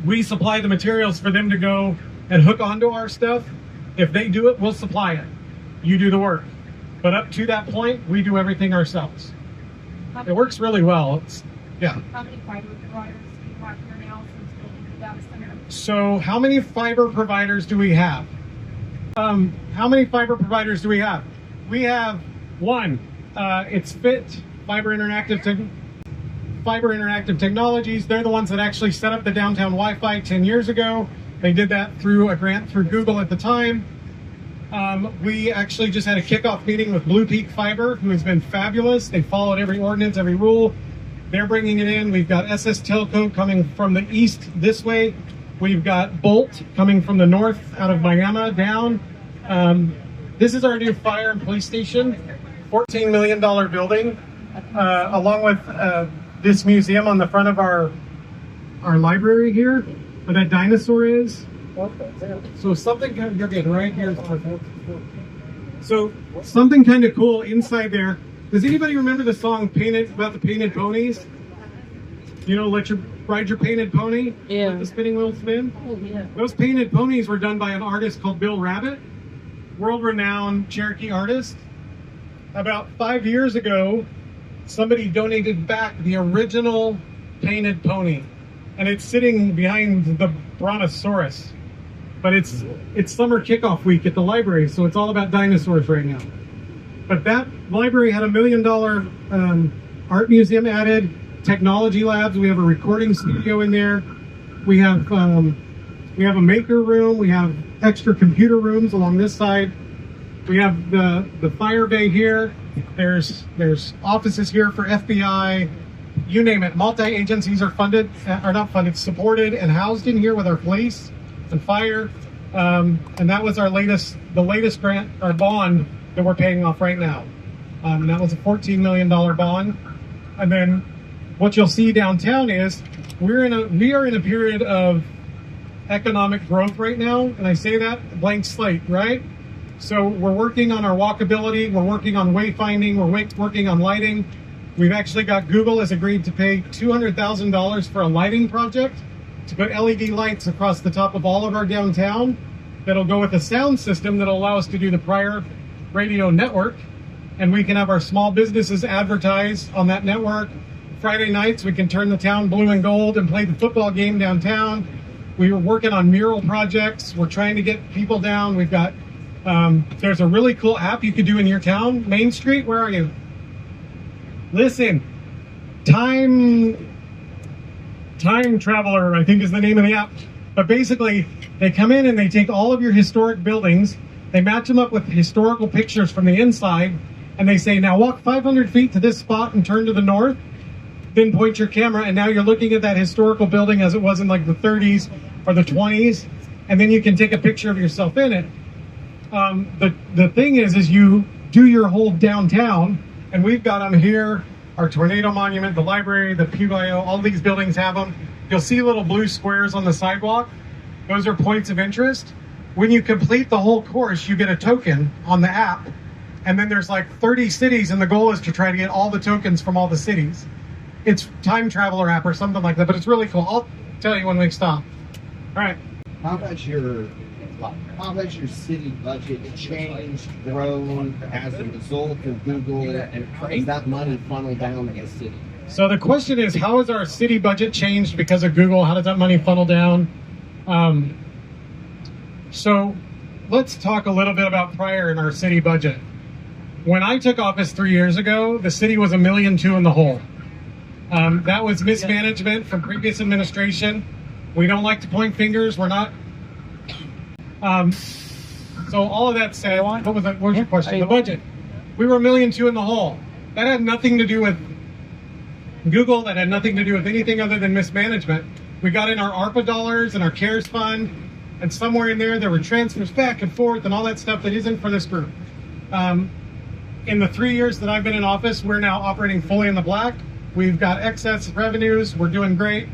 We supply the materials for them to go and hook onto our stuff. If they do it, we'll supply it. You do the work. But up to that point, we do everything ourselves. It works really well. How many fiber providers do you have here now since building the data center? So how many fiber providers do we have? How many fiber providers do we have? We have one. It's FIT, Fiber Interactive Technologies. They're the ones that actually set up the downtown Wi-Fi 10 years ago. They did that through a grant through Google at the time. We actually just had a kickoff meeting with Blue Peak Fiber, who has been fabulous. They followed every ordinance, every rule. They're bringing it in. We've got SS Telco coming from the east this way. We've got Bolt coming from the north out of Miami down. This is our new fire and police station, $14 million building, along with this museum on the front of our library here, where that dinosaur is. So something kind of, you're good, right here. So something kind of cool inside there. Does anybody remember the song about the painted ponies? Ride your painted pony? Yeah. Let the spinning wheel spin? Oh, yeah. Those painted ponies were done by an artist called Bill Rabbit, world-renowned Cherokee artist. About 5 years ago, somebody donated back the original painted pony, and it's sitting behind the Brontosaurus. But it's summer kickoff week at the library, so it's all about dinosaurs right now. But that library had $1 million art museum added, technology labs. We have a recording studio in there. We have a maker room. We have extra computer rooms along this side. We have the fire bay here. There's offices here for FBI. You name it. Multi-agencies are supported and housed in here with our police and fire. And that was the latest grant or bond that we're paying off right now. That was a $14 million bond. And then what you'll see downtown is we are in a period of economic growth right now. And I say that blank slate, right? So we're working on our walkability. We're working on wayfinding. We're working on lighting. We've actually got Google has agreed to pay $200,000 for a lighting project to put LED lights across the top of all of our downtown. That'll go with a sound system that'll allow us to do the Pryor radio network, and we can have our small businesses advertise on that network. Friday nights we can turn the town blue and gold and play the football game downtown. We were working on mural projects. We're trying to get people down. We've got there's a really cool app you could do in your town. Main Street, where are you? Listen, Time Traveler, I think is the name of the app. But basically, they come in and they take all of your historic buildings, they match them up with historical pictures from the inside, and they say, now walk 500 feet to this spot and turn to the north, then point your camera, and now you're looking at that historical building as it was in like the 30s or the 20s, and then you can take a picture of yourself in it. The thing is you do your whole downtown, and we've got them here, our tornado monument, the library, the PYO, all these buildings have them. You'll see little blue squares on the sidewalk. Those are points of interest. When you complete the whole course, you get a token on the app, and then there's like 30 cities, and the goal is to try to get all the tokens from all the cities. It's time traveler app or something like that, but it's really cool. I'll tell you when we stop. All right. How has your city budget changed, grown as a result of Google, and has that money funneled down to the city? So the question is, how has our city budget changed because of Google? How does that money funnel down? So let's talk a little bit about Pryor and our city budget. When I took office 3 years ago, the city was $1.2 million in the hole. That was mismanagement from previous administration. We don't like to point fingers. We're not. So all of that said, what was your question? The budget. We were $1.2 million in the hole. That had nothing to do with Google. That had nothing to do with anything other than mismanagement. We got in our ARPA dollars and our CARES fund, and somewhere in there were transfers back and forth and all that stuff that isn't for this group. In the 3 years that I've been in office, we're now operating fully in the black. We've got excess revenues. We're doing great,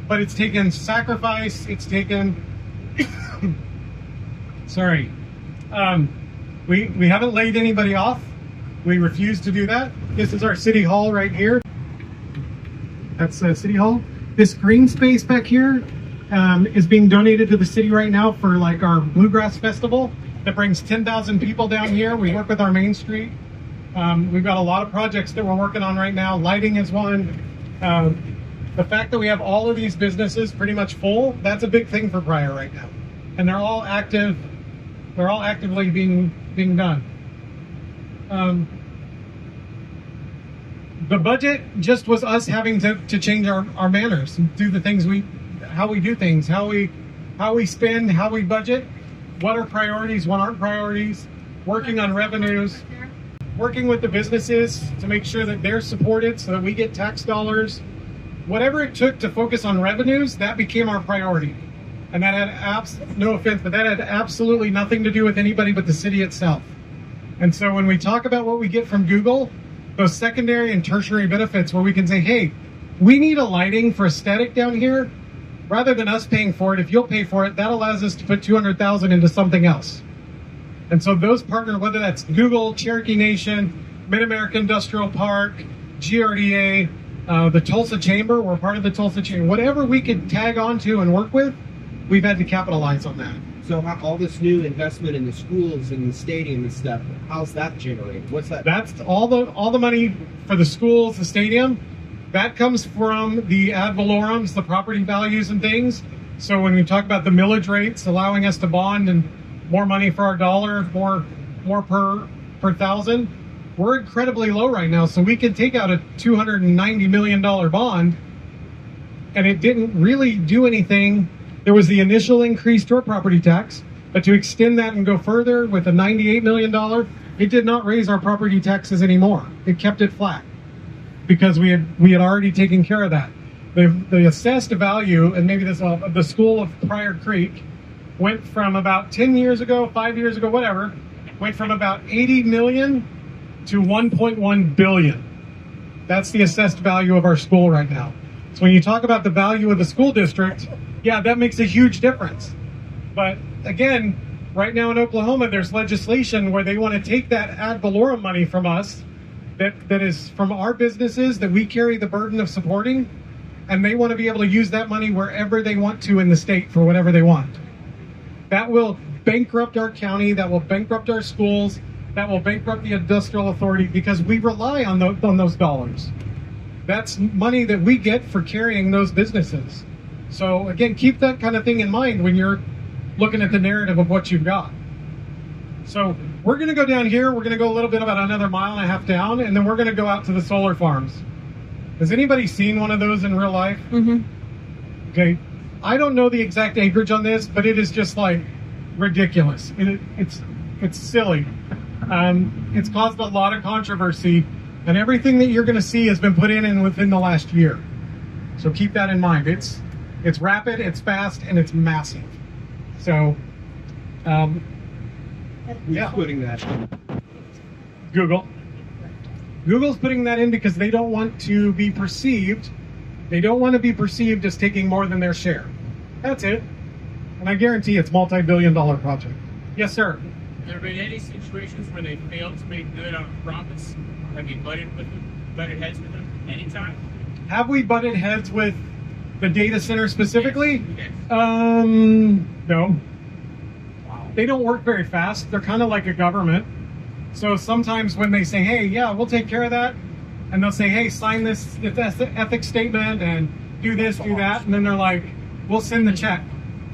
but it's taken sacrifice. It's taken. Sorry. We haven't laid anybody off. We refuse to do that. This is our city hall right here. That's City Hall. This green space back here is being donated to the city right now for like our Bluegrass Festival that brings 10,000 people down here. We work with our Main Street. We've got a lot of projects that we're working on right now. Lighting is one. The fact that we have all of these businesses pretty much full, that's a big thing for Pryor right now. And they're all active. They're all actively being done. The budget just was us having to change our manners and do the things how we do things, how we spend, how we budget, what are priorities, what aren't priorities, working on revenues, working with the businesses to make sure that they're supported so that we get tax dollars. Whatever it took to focus on revenues, that became our priority. And that had, no offense, but that had absolutely nothing to do with anybody but the city itself. And so when we talk about what we get from Google, those secondary and tertiary benefits where we can say, hey, we need a lighting for aesthetic down here, rather than us paying for it, if you'll pay for it, that allows us to put $200,000 into something else. And so those partners, whether that's Google, Cherokee Nation, Mid-America Industrial Park, GRDA, the Tulsa Chamber, we're part of the Tulsa Chamber, whatever we could tag onto and work with, we've had to capitalize on that. So all this new investment in the schools and the stadium and stuff, how's that generated? What's that? That's all the money for the schools, the stadium. That comes from the ad valorums, the property values and things. So when we talk about the millage rates, allowing us to bond and more money for our dollar, more per thousand, we're incredibly low right now. So we can take out a $290 million bond, and it didn't really do anything. There was the initial increase to our property tax, but to extend that and go further with a $98 million, it did not raise our property taxes anymore. It kept it flat because we had already taken care of that. The assessed value, and maybe this the school of Pryor Creek, went from about 10 years ago, 5 years ago, whatever, went from about 80 million to 1.1 billion. That's the assessed value of our school right now. So when you talk about the value of the school district, yeah, that makes a huge difference. But again, right now in Oklahoma, there's legislation where they want to take that ad valorem money from us that is from our businesses that we carry the burden of supporting, and they want to be able to use that money wherever they want to in the state for whatever they want. That will bankrupt our county, that will bankrupt our schools, that will bankrupt the industrial authority because we rely on those dollars. That's money that we get for carrying those businesses. So again, keep that kind of thing in mind when you're looking at the narrative of what you've got. So we're going to go down here. We're going to go a little bit about another mile and a half down, and then we're going to go out to the solar farms. Has anybody seen one of those in real life? Mm-hmm. Okay. I don't know the exact acreage on this, but it is just like ridiculous. It's silly. It's caused a lot of controversy, and everything that you're going to see has been put in within the last year. So keep that in mind. It's rapid, it's fast, and it's massive. So, Who's putting that? Google. Google's putting that in because they don't want to be perceived. They don't want to be perceived as taking more than their share. That's it. And I guarantee it's multi-billion-dollar project. Yes, sir. Have there been any situations where they failed to make good on a promise? Have you butted heads with them anytime? Have we butted heads with the data center specifically? Yes. No. They don't work very fast. They're kind of like a government. So sometimes when they say, hey, yeah, we'll take care of that, and they'll say, hey, sign this ethics statement and do this, do that, and then they're like, we'll send the check.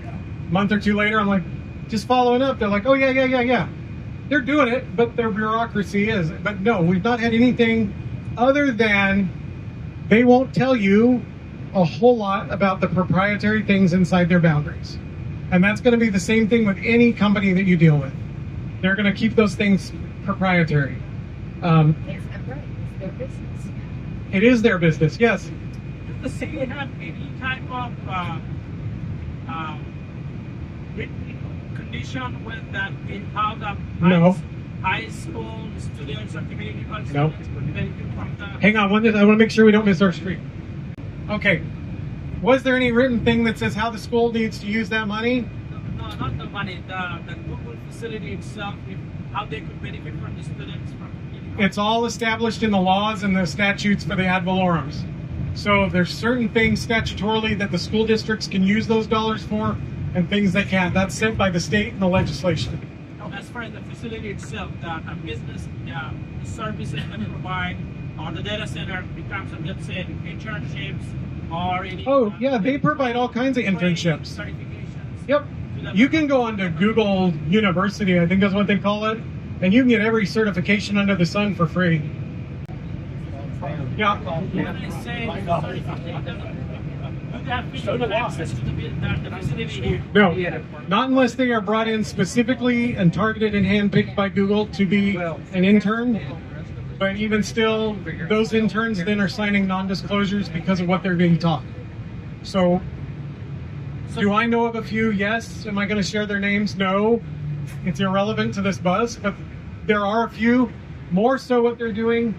A month or two later, I'm like, just following up. They're like, oh, yeah. They're doing it, but their bureaucracy is. But no, we've not had anything other than they won't tell you a whole lot about the proprietary things inside their boundaries. And that's going to be the same thing with any company that you deal with. They're going to keep those things proprietary. Yes, I'm right. It's their business. It is their business, yes. Does the city have any type of written condition with that in how the No. high school students or community college No. students would benefit from the Hang on, I want to make sure we don't miss our street. Okay. Was there any written thing that says how the school needs to use that money? No, not the money, the Google facility itself, how they could benefit from the students from It's all established in the laws and the statutes for the ad valorums. So there's certain things statutorily that the school districts can use those dollars for and things they can't. That's set by the state and the legislation. as far as the facility itself, the business, the services that they provide, or the data center becomes, let's say, internships or any. Oh, yeah, they provide all kinds of internships. Certifications. Yep. You can go on to Google University, I think that's what they call it, and you can get every certification under the sun for free. Yeah. When they say certification, do they have physical access to the facility here? No, not unless they are brought in specifically and targeted and handpicked by Google to be an intern. But even still, those interns then are signing non-disclosures because of what they're being taught. So, do I know of a few? Yes. Am I going to share their names? No. It's irrelevant to this buzz, but there are a few. More so what they're doing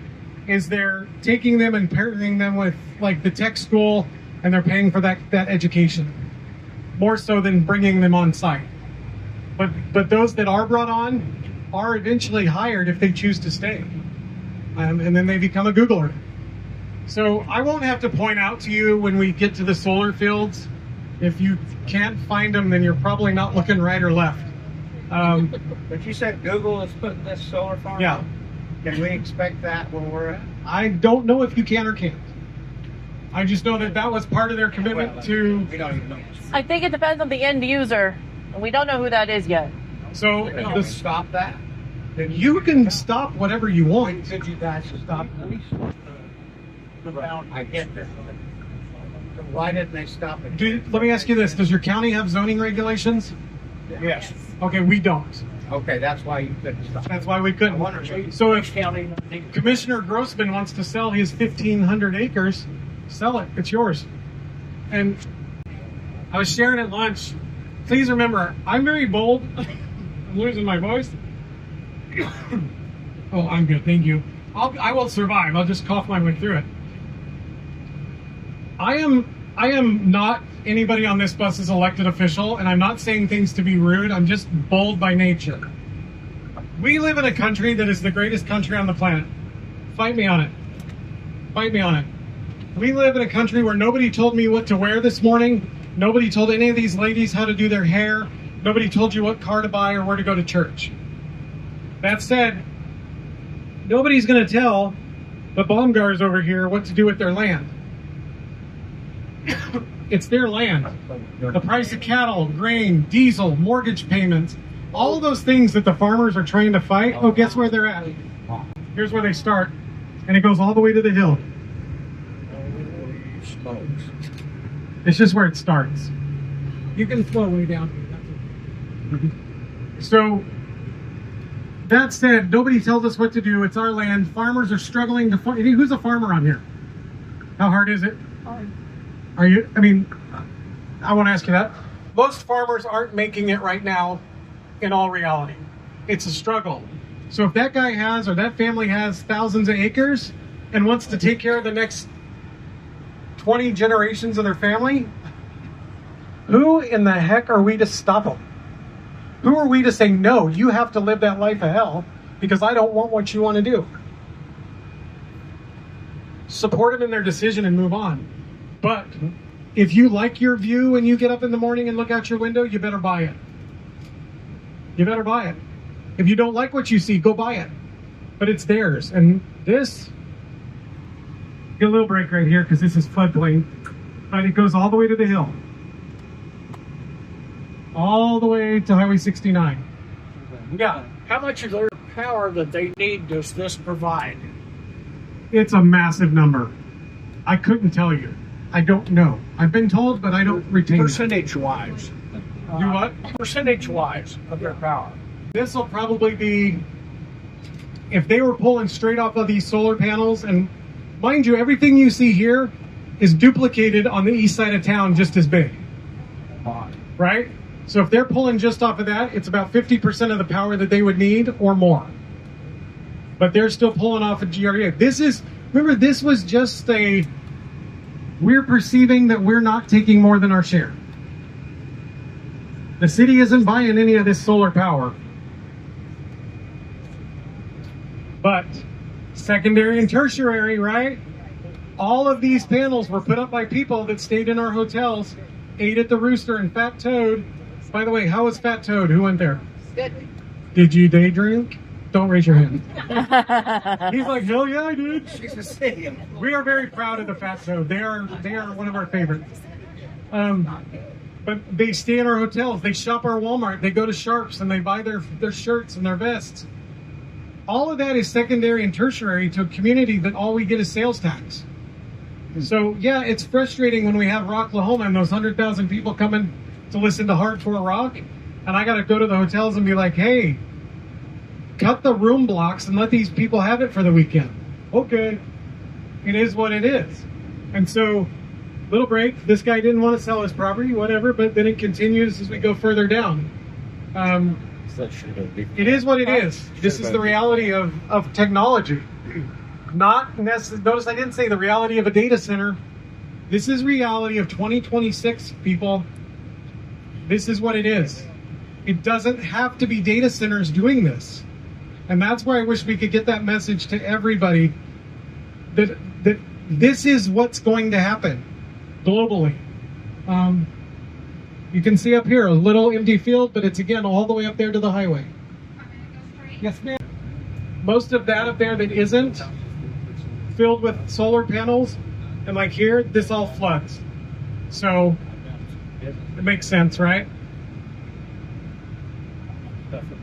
is they're taking them and pairing them with like the tech school, and they're paying for that education. More so than bringing them on site. But those that are brought on are eventually hired if they choose to stay. And then they become a Googler. So I won't have to point out to you when we get to the solar fields. If you can't find them, then you're probably not looking right or left. But you said Google is putting this solar farm Yeah. on? Can we expect that when we're at? I don't know if you can or can't. I just know that that was part of their commitment to. We don't even know. I think it depends on the end user, and we don't know who that is yet. So Can we stop that? you can stop whatever you want. Could you guys stop the I get this. So why didn't they stop it? Let me ask you this: does your county have zoning regulations? Yes. Okay, we don't. Okay, that's why you couldn't stop. That's why we I couldn't. wonder So if county. Commissioner Grossman wants to sell his 1,500 acres, sell it. It's yours. And I was sharing at lunch. Please remember, I'm very bold. I'm losing my voice. Oh, I'm good. Thank you. I will survive. I'll just cough my way through it. I am not anybody on this bus's elected official, and I'm not saying things to be rude. I'm just bold by nature. We live in a country that is the greatest country on the planet. Fight me on it. Fight me on it. We live in a country where nobody told me what to wear this morning. Nobody told any of these ladies how to do their hair. Nobody told you what car to buy or where to go to church. That said, nobody's going to tell the Baumgars over here what to do with their land. It's their land. The price of cattle, grain, diesel, mortgage payments, all of those things that the farmers are trying to fight. Oh, guess where they're at? Here's where they start. And it goes all the way to the hill. It's just where it starts. You can slow way down here. So, that said, nobody tells us what to do. It's our land. Farmers are struggling to farm. Who's a farmer on here? How hard is it? Are you? I mean, I want to ask you that. Most farmers aren't making it right now in all reality. It's a struggle. So if that guy has, or that family has thousands of acres and wants to take care of the next 20 generations of their family, who in the heck are we to stop them? Who are we to say, no, you have to live that life of hell because I don't want what you want to do? Support them in their decision and move on. But if you like your view when you get up in the morning and look out your window, you better buy it. You better buy it. If you don't like what you see, go buy it. But it's theirs. And this, get a little break right here because this is floodplain. But it goes all the way to the hill. All the way to Highway 69. Yeah. How much of their power that they need does this provide? It's a massive number. I couldn't tell you. I don't know. I've been told, but I don't retain it. Percentage-wise. Do what? Percentage-wise of their power. This will probably be, if they were pulling straight off of these solar panels, and mind you, everything you see here is duplicated on the east side of town just as big. Right? So if they're pulling just off of that, it's about 50% of the power that they would need or more. But they're still pulling off of GREA. Remember, this was just we're perceiving that we're not taking more than our share. The city isn't buying any of this solar power. But secondary and tertiary, right? All of these panels were put up by people that stayed in our hotels, ate at the Rooster and Fat Toad. By the way, how was Fat Toad? Who went there? Good. Did you day drink? Don't raise your hand. He's like, hell yeah, I did. We are very proud of the Fat Toad. They are one of our favorites. But they stay in our hotels. They shop our Walmart. They go to Sharps and they buy their shirts and their vests. All of that is secondary and tertiary to a community that all we get is sales tax. So yeah, it's frustrating when we have Rocklahoma and those 100,000 people coming to listen to hardcore rock, and I got to go to the hotels and be like, hey, cut the room blocks and let these people have it for the weekend. Okay, it is what it is. And so, little break. This guy didn't want to sell his property, whatever, but then it continues as we go further down. It is what it is. This is the reality of technology. Not necessarily. Notice I didn't say the reality of a data center. This is reality of 2026, people. This is what it is. It doesn't have to be data centers doing this. And that's where I wish we could get that message to everybody that this is what's going to happen globally. You can see up here a little empty field, but it's again all the way up there to the highway. Yes, ma'am. Most of that up there that isn't filled with solar panels, and like here, this all floods. So it makes sense, right?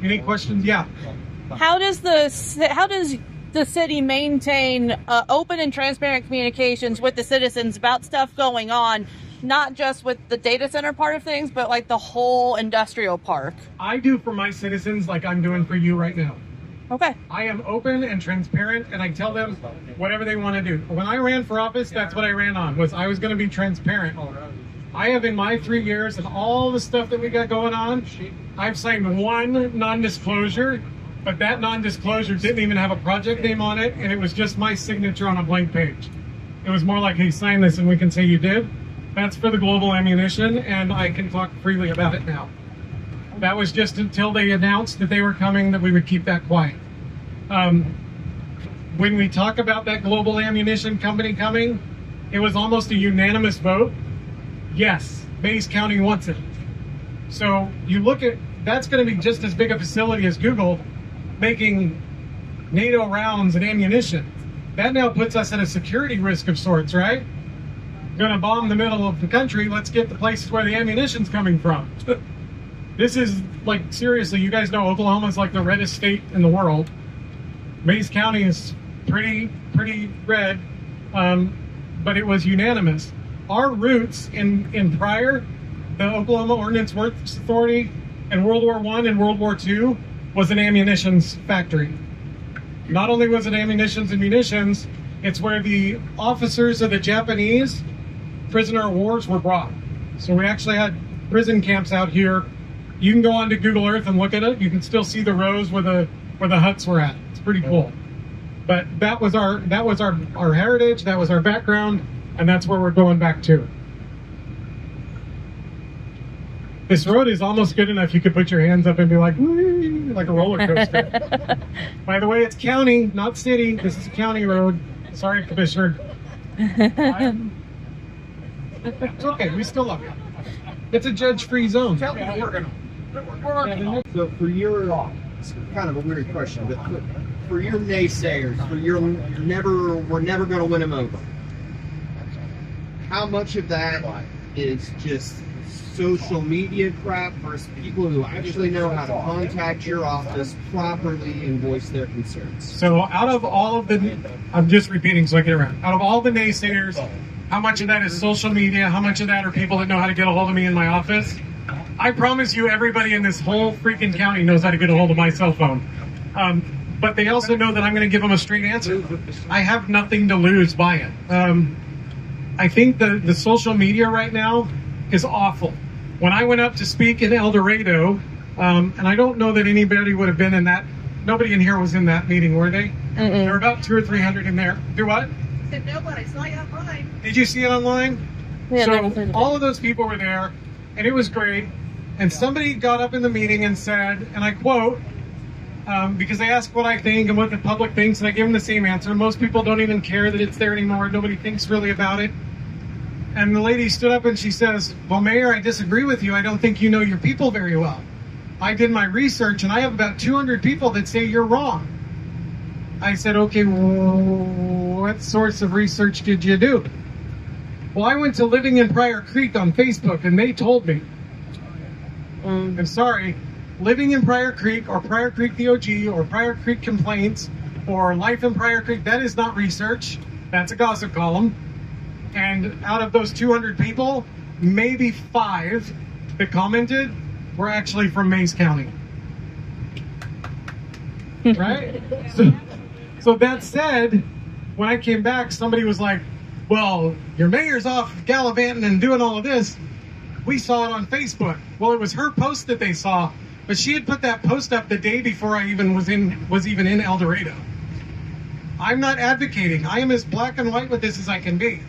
Any questions? Yeah. How does the city maintain open and transparent communications with the citizens about stuff going on, not just with the data center part of things, but like the whole industrial park? I do for my citizens like I'm doing for you right now. Okay. I am open and transparent, and I tell them whatever they want to do. When I ran for office, that's what I ran on, was I was going to be transparent. I have in my 3 years and all the stuff that we got going on, I've signed one non-disclosure, but that non-disclosure didn't even have a project name on it, and it was just my signature on a blank page. It was more like, hey, sign this and we can say you did. That's for the global ammunition, and I can talk freely about it now. That was just until they announced that they were coming, that we would keep that quiet. When we talk about that global ammunition company coming, it was almost a unanimous vote. Yes, Mays County wants it. So you look at, that's going to be just as big a facility as Google making NATO rounds and ammunition. That now puts us at a security risk of sorts, right? Going to bomb the middle of the country, let's get the places where the ammunition's coming from. This is like, seriously, you guys know Oklahoma's like the reddest state in the world. Mays County is pretty red, but it was unanimous. Our roots in Pryor the Oklahoma Ordnance Works Authority in World War I and World War II was an ammunitions factory. Not only was it ammunitions and munitions, it's where the officers of the Japanese prisoner of wars were brought. So we actually had prison camps out here. You can go onto Google Earth and look at it. You can still see the rows where the huts were at. It's pretty cool. But that was our heritage, that was our background, and that's where we're going back to. This road is almost good enough you could put your hands up and be like, whee, like a roller coaster. By the way, it's county, not city. This is a county road. Sorry, Commissioner. It's okay, we still love you. It's a judge-free zone. So for your, it's kind of a weird question, but for your naysayers, for your we're never going to win them over. How much of that is just social media crap versus people who actually know how to contact your office properly and voice their concerns? So out of all of the, I'm just repeating so I get around. Out of all the naysayers, how much of that is social media? How much of that are people that know how to get a hold of me in my office? I promise you everybody in this whole freaking county knows how to get a hold of my cell phone. But they also know that I'm going to give them a straight answer. I have nothing to lose by it. I think the social media right now is awful. When I went up to speak in El Dorado, and I don't know that anybody would have been in that, nobody in here was in that meeting, were they? There were about 200 or 300 in there. Do what? I said nobody, it's not online. Did you see it online? Yeah, so all of those people were there, and it was great. And somebody got up in the meeting and said, and I quote, because they asked what I think and what the public thinks, and I give them the same answer. Most people don't even care that it's there anymore. Nobody thinks really about it. And the lady stood up and she says, well, Mayor, I disagree with you. I don't think you know your people very well. I did my research, and I have about 200 people that say you're wrong. I said, okay, what sorts of research did you do? Well, I went to Living in Pryor Creek on Facebook, and they told me. I'm sorry, Living in Pryor Creek, or Pryor Creek DOG, or Pryor Creek Complaints, or Life in Pryor Creek, that is not research. That's a gossip column. And out of those 200 people, maybe 5 that commented were actually from Mays County. Right? So that said, when I came back, somebody was like, well, your mayor's off gallivanting and doing all of this. We saw it on Facebook. Well, it was her post that they saw, but she had put that post up the day before I even was even in El Dorado. I'm not advocating. I am as black and white with this as I can be.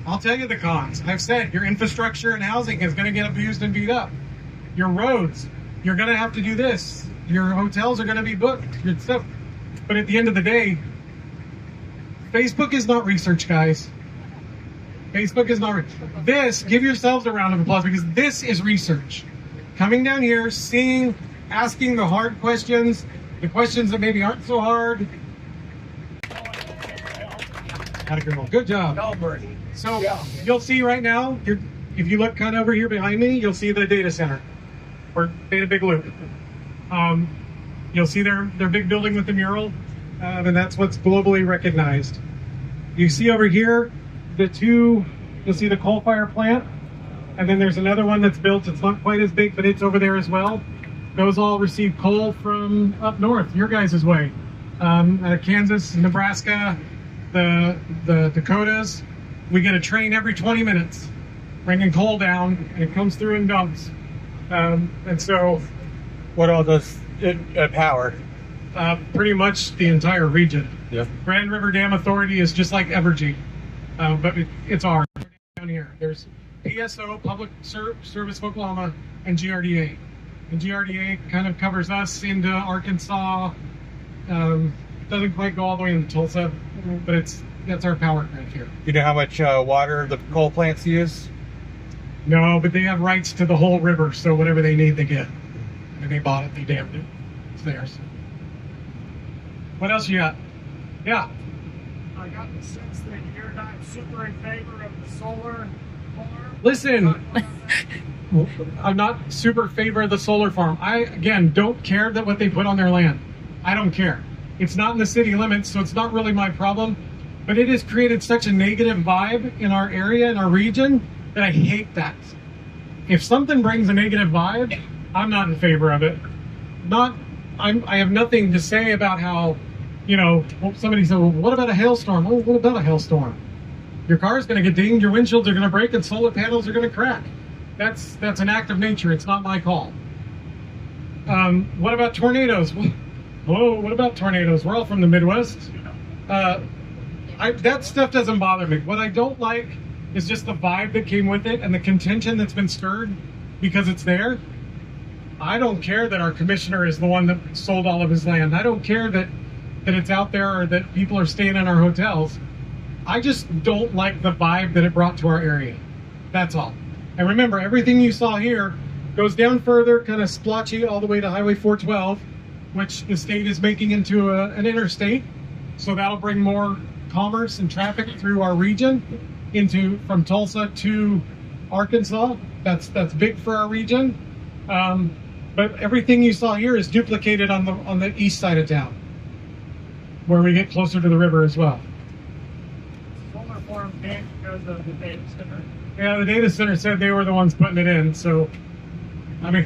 I'll tell you the cons. I've said your infrastructure and housing is going to get abused and beat up. Your roads, you're going to have to do this. Your hotels are going to be booked. Your stuff. But at the end of the day, Facebook is not research, guys. Facebook is not this. Give yourselves a round of applause, because this is research. Coming down here, seeing, asking the hard questions, the questions that maybe aren't so hard. Good job. So you'll see right now, if you look kind of over here behind me, you'll see the data center, or Data Big Loop. You'll see their big building with the mural, and that's what's globally recognized. You see over here, you'll see the coal fire plant, and then there's another one that's built. It's not quite as big, but it's over there as well. Those all receive coal from up north, your guys' way. Kansas, Nebraska, the Dakotas. We get a train every 20 minutes bringing coal down, and it comes through and dumps. And so, What all does it power? pretty much the entire region. Yeah. Grand River Dam Authority is just like Evergy, but it's ours down here. There's PSO, Public Service of Oklahoma, and GRDA. And GRDA kind of covers us into Arkansas. Doesn't quite go all the way into Tulsa, but that's our power right here. You know how much water the coal plants use? No, but they have rights to the whole river, so whatever they need, they get. I mean, they bought it, they damned it. It's theirs. What else you got? Yeah. I got the sense that you're not super in favor of the solar farm. Listen, I'm not super in favor of the solar farm. I, again, don't care that what they put on their land. I don't care. It's not in the city limits, so it's not really my problem. But it has created such a negative vibe in our area, in our region, that I hate that. if something brings a negative vibe, I'm not in favor of it. I have nothing to say about how, somebody said, well, what about a hailstorm? Oh, what about a hailstorm? Your car's going to get dinged, your windshields are going to break, and solar panels are going to crack. That's an act of nature. It's not my call. What about tornadoes? Whoa, what about tornadoes? We're all from the Midwest. That stuff doesn't bother me. What I don't like is just the vibe that came with it and the contention that's been stirred because it's there. I don't care that our commissioner is the one that sold all of his land. I don't care that it's out there or that people are staying in our hotels. I just don't like the vibe that it brought to our area. That's all. And remember, everything you saw here goes down further, kind of splotchy, all the way to Highway 412, which the state is making into an interstate. So that'll bring more commerce and traffic through our region from Tulsa to Arkansas. That's big for our region. But everything you saw here is duplicated on the east side of town, where we get closer to the river as well. Solar farm can't because of the data center. Yeah, the data center said they were the ones putting it in, so I mean,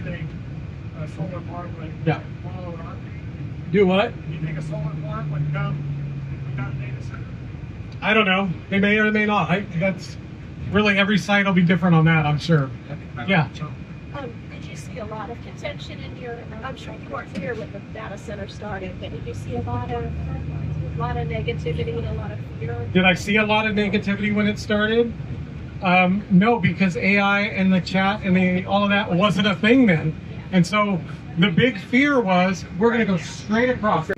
A solar farm would yeah. follow on. Do what? You think a solar farm would come without a data center? I don't know. They may or may not. That's really, every site will be different on that, I'm sure. Yeah. Did you see a lot of contention in your? I'm sure you weren't here when the data center started, but did you see a lot of negativity, a lot of fear? Did I see a lot of negativity when it started? No, because AI and the chat and all of that wasn't a thing then. And so the big fear was, we're going to go straight across.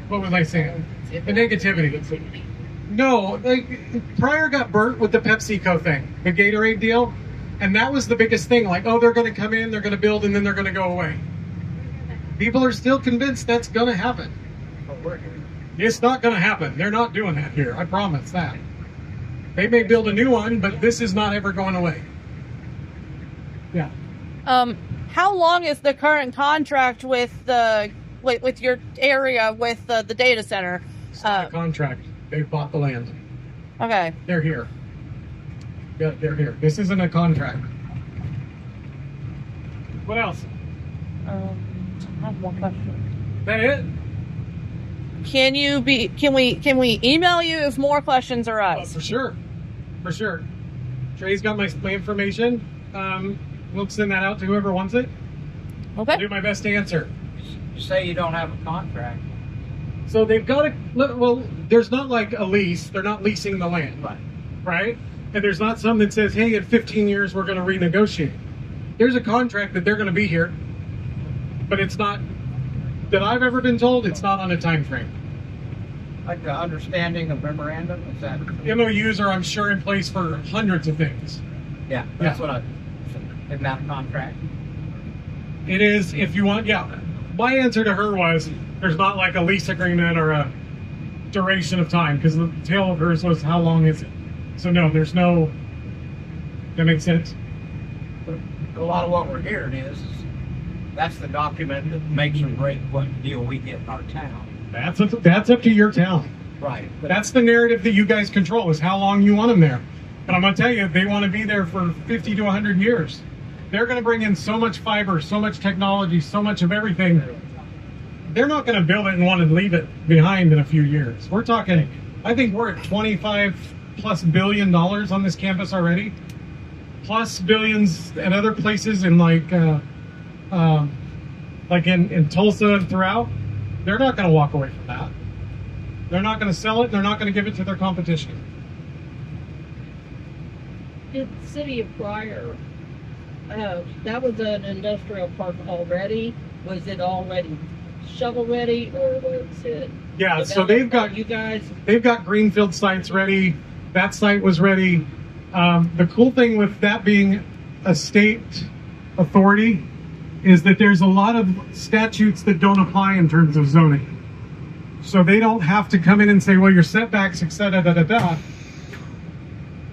What was I saying? The negativity. No, Pryor got burnt with the PepsiCo thing, the Gatorade deal. And that was the biggest thing. Like, oh, they're going to come in, they're going to build, and then they're going to go away. People are still convinced that's going to happen. It's not going to happen. They're not doing that here. I promise that. They may build a new one, but this is not ever going away. Yeah. How long is the current contract with your area with the data center? It's not a contract. They've bought the land. Okay. They're here. Yeah, they're here. This isn't a contract. What else? I have one question. That it? Can we email you if more questions arise? For sure. For sure. Trey's got my information. We'll send that out to whoever wants it. Okay. I'll do my best to answer. You say you don't have a contract. So they've got well, there's not like a lease. They're not leasing the land. Right? And there's not some that says, hey, in 15 years, we're going to renegotiate. There's a contract that they're going to be here, but it's not, that I've ever been told, it's not on a time frame. Like the understanding of memorandum, is that? MOUs are, I'm sure, in place for hundreds of things. Yeah, that's what in that contract. It is, if you want, yeah. My answer to her was, there's not like a lease agreement or a duration of time, because the tail of hers was, how long is it? So no, there's no, that makes sense? A lot of what we're hearing is that's the document that makes or breaks what deal we get in our town. That's up to your town. Right. But That's the narrative that you guys control, is how long you want them there. And I'm going to tell you, they want to be there for 50 to 100 years. They're going to bring in so much fiber, so much technology, so much of everything. They're not going to build it and want to leave it behind in a few years. We're talking, I think we're at $25+ billion on this campus already, plus billions at other places in like in Tulsa and throughout. They're not going to walk away from that. They're not going to sell it. They're not going to give it to their competition. In the city of Pryor, that was an industrial park already. Was it already shovel ready, or was it? Yeah, so they've got greenfield sites ready. That site was ready. The cool thing with that being a state authority is that there's a lot of statutes that don't apply in terms of zoning. So they don't have to come in and say, well, your setbacks, et cetera, da, da, da.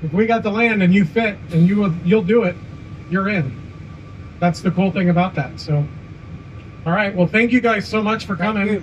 If we got the land and you fit and you'll do it, you're in. That's the cool thing about that. So, all right. Well, thank you guys so much for coming.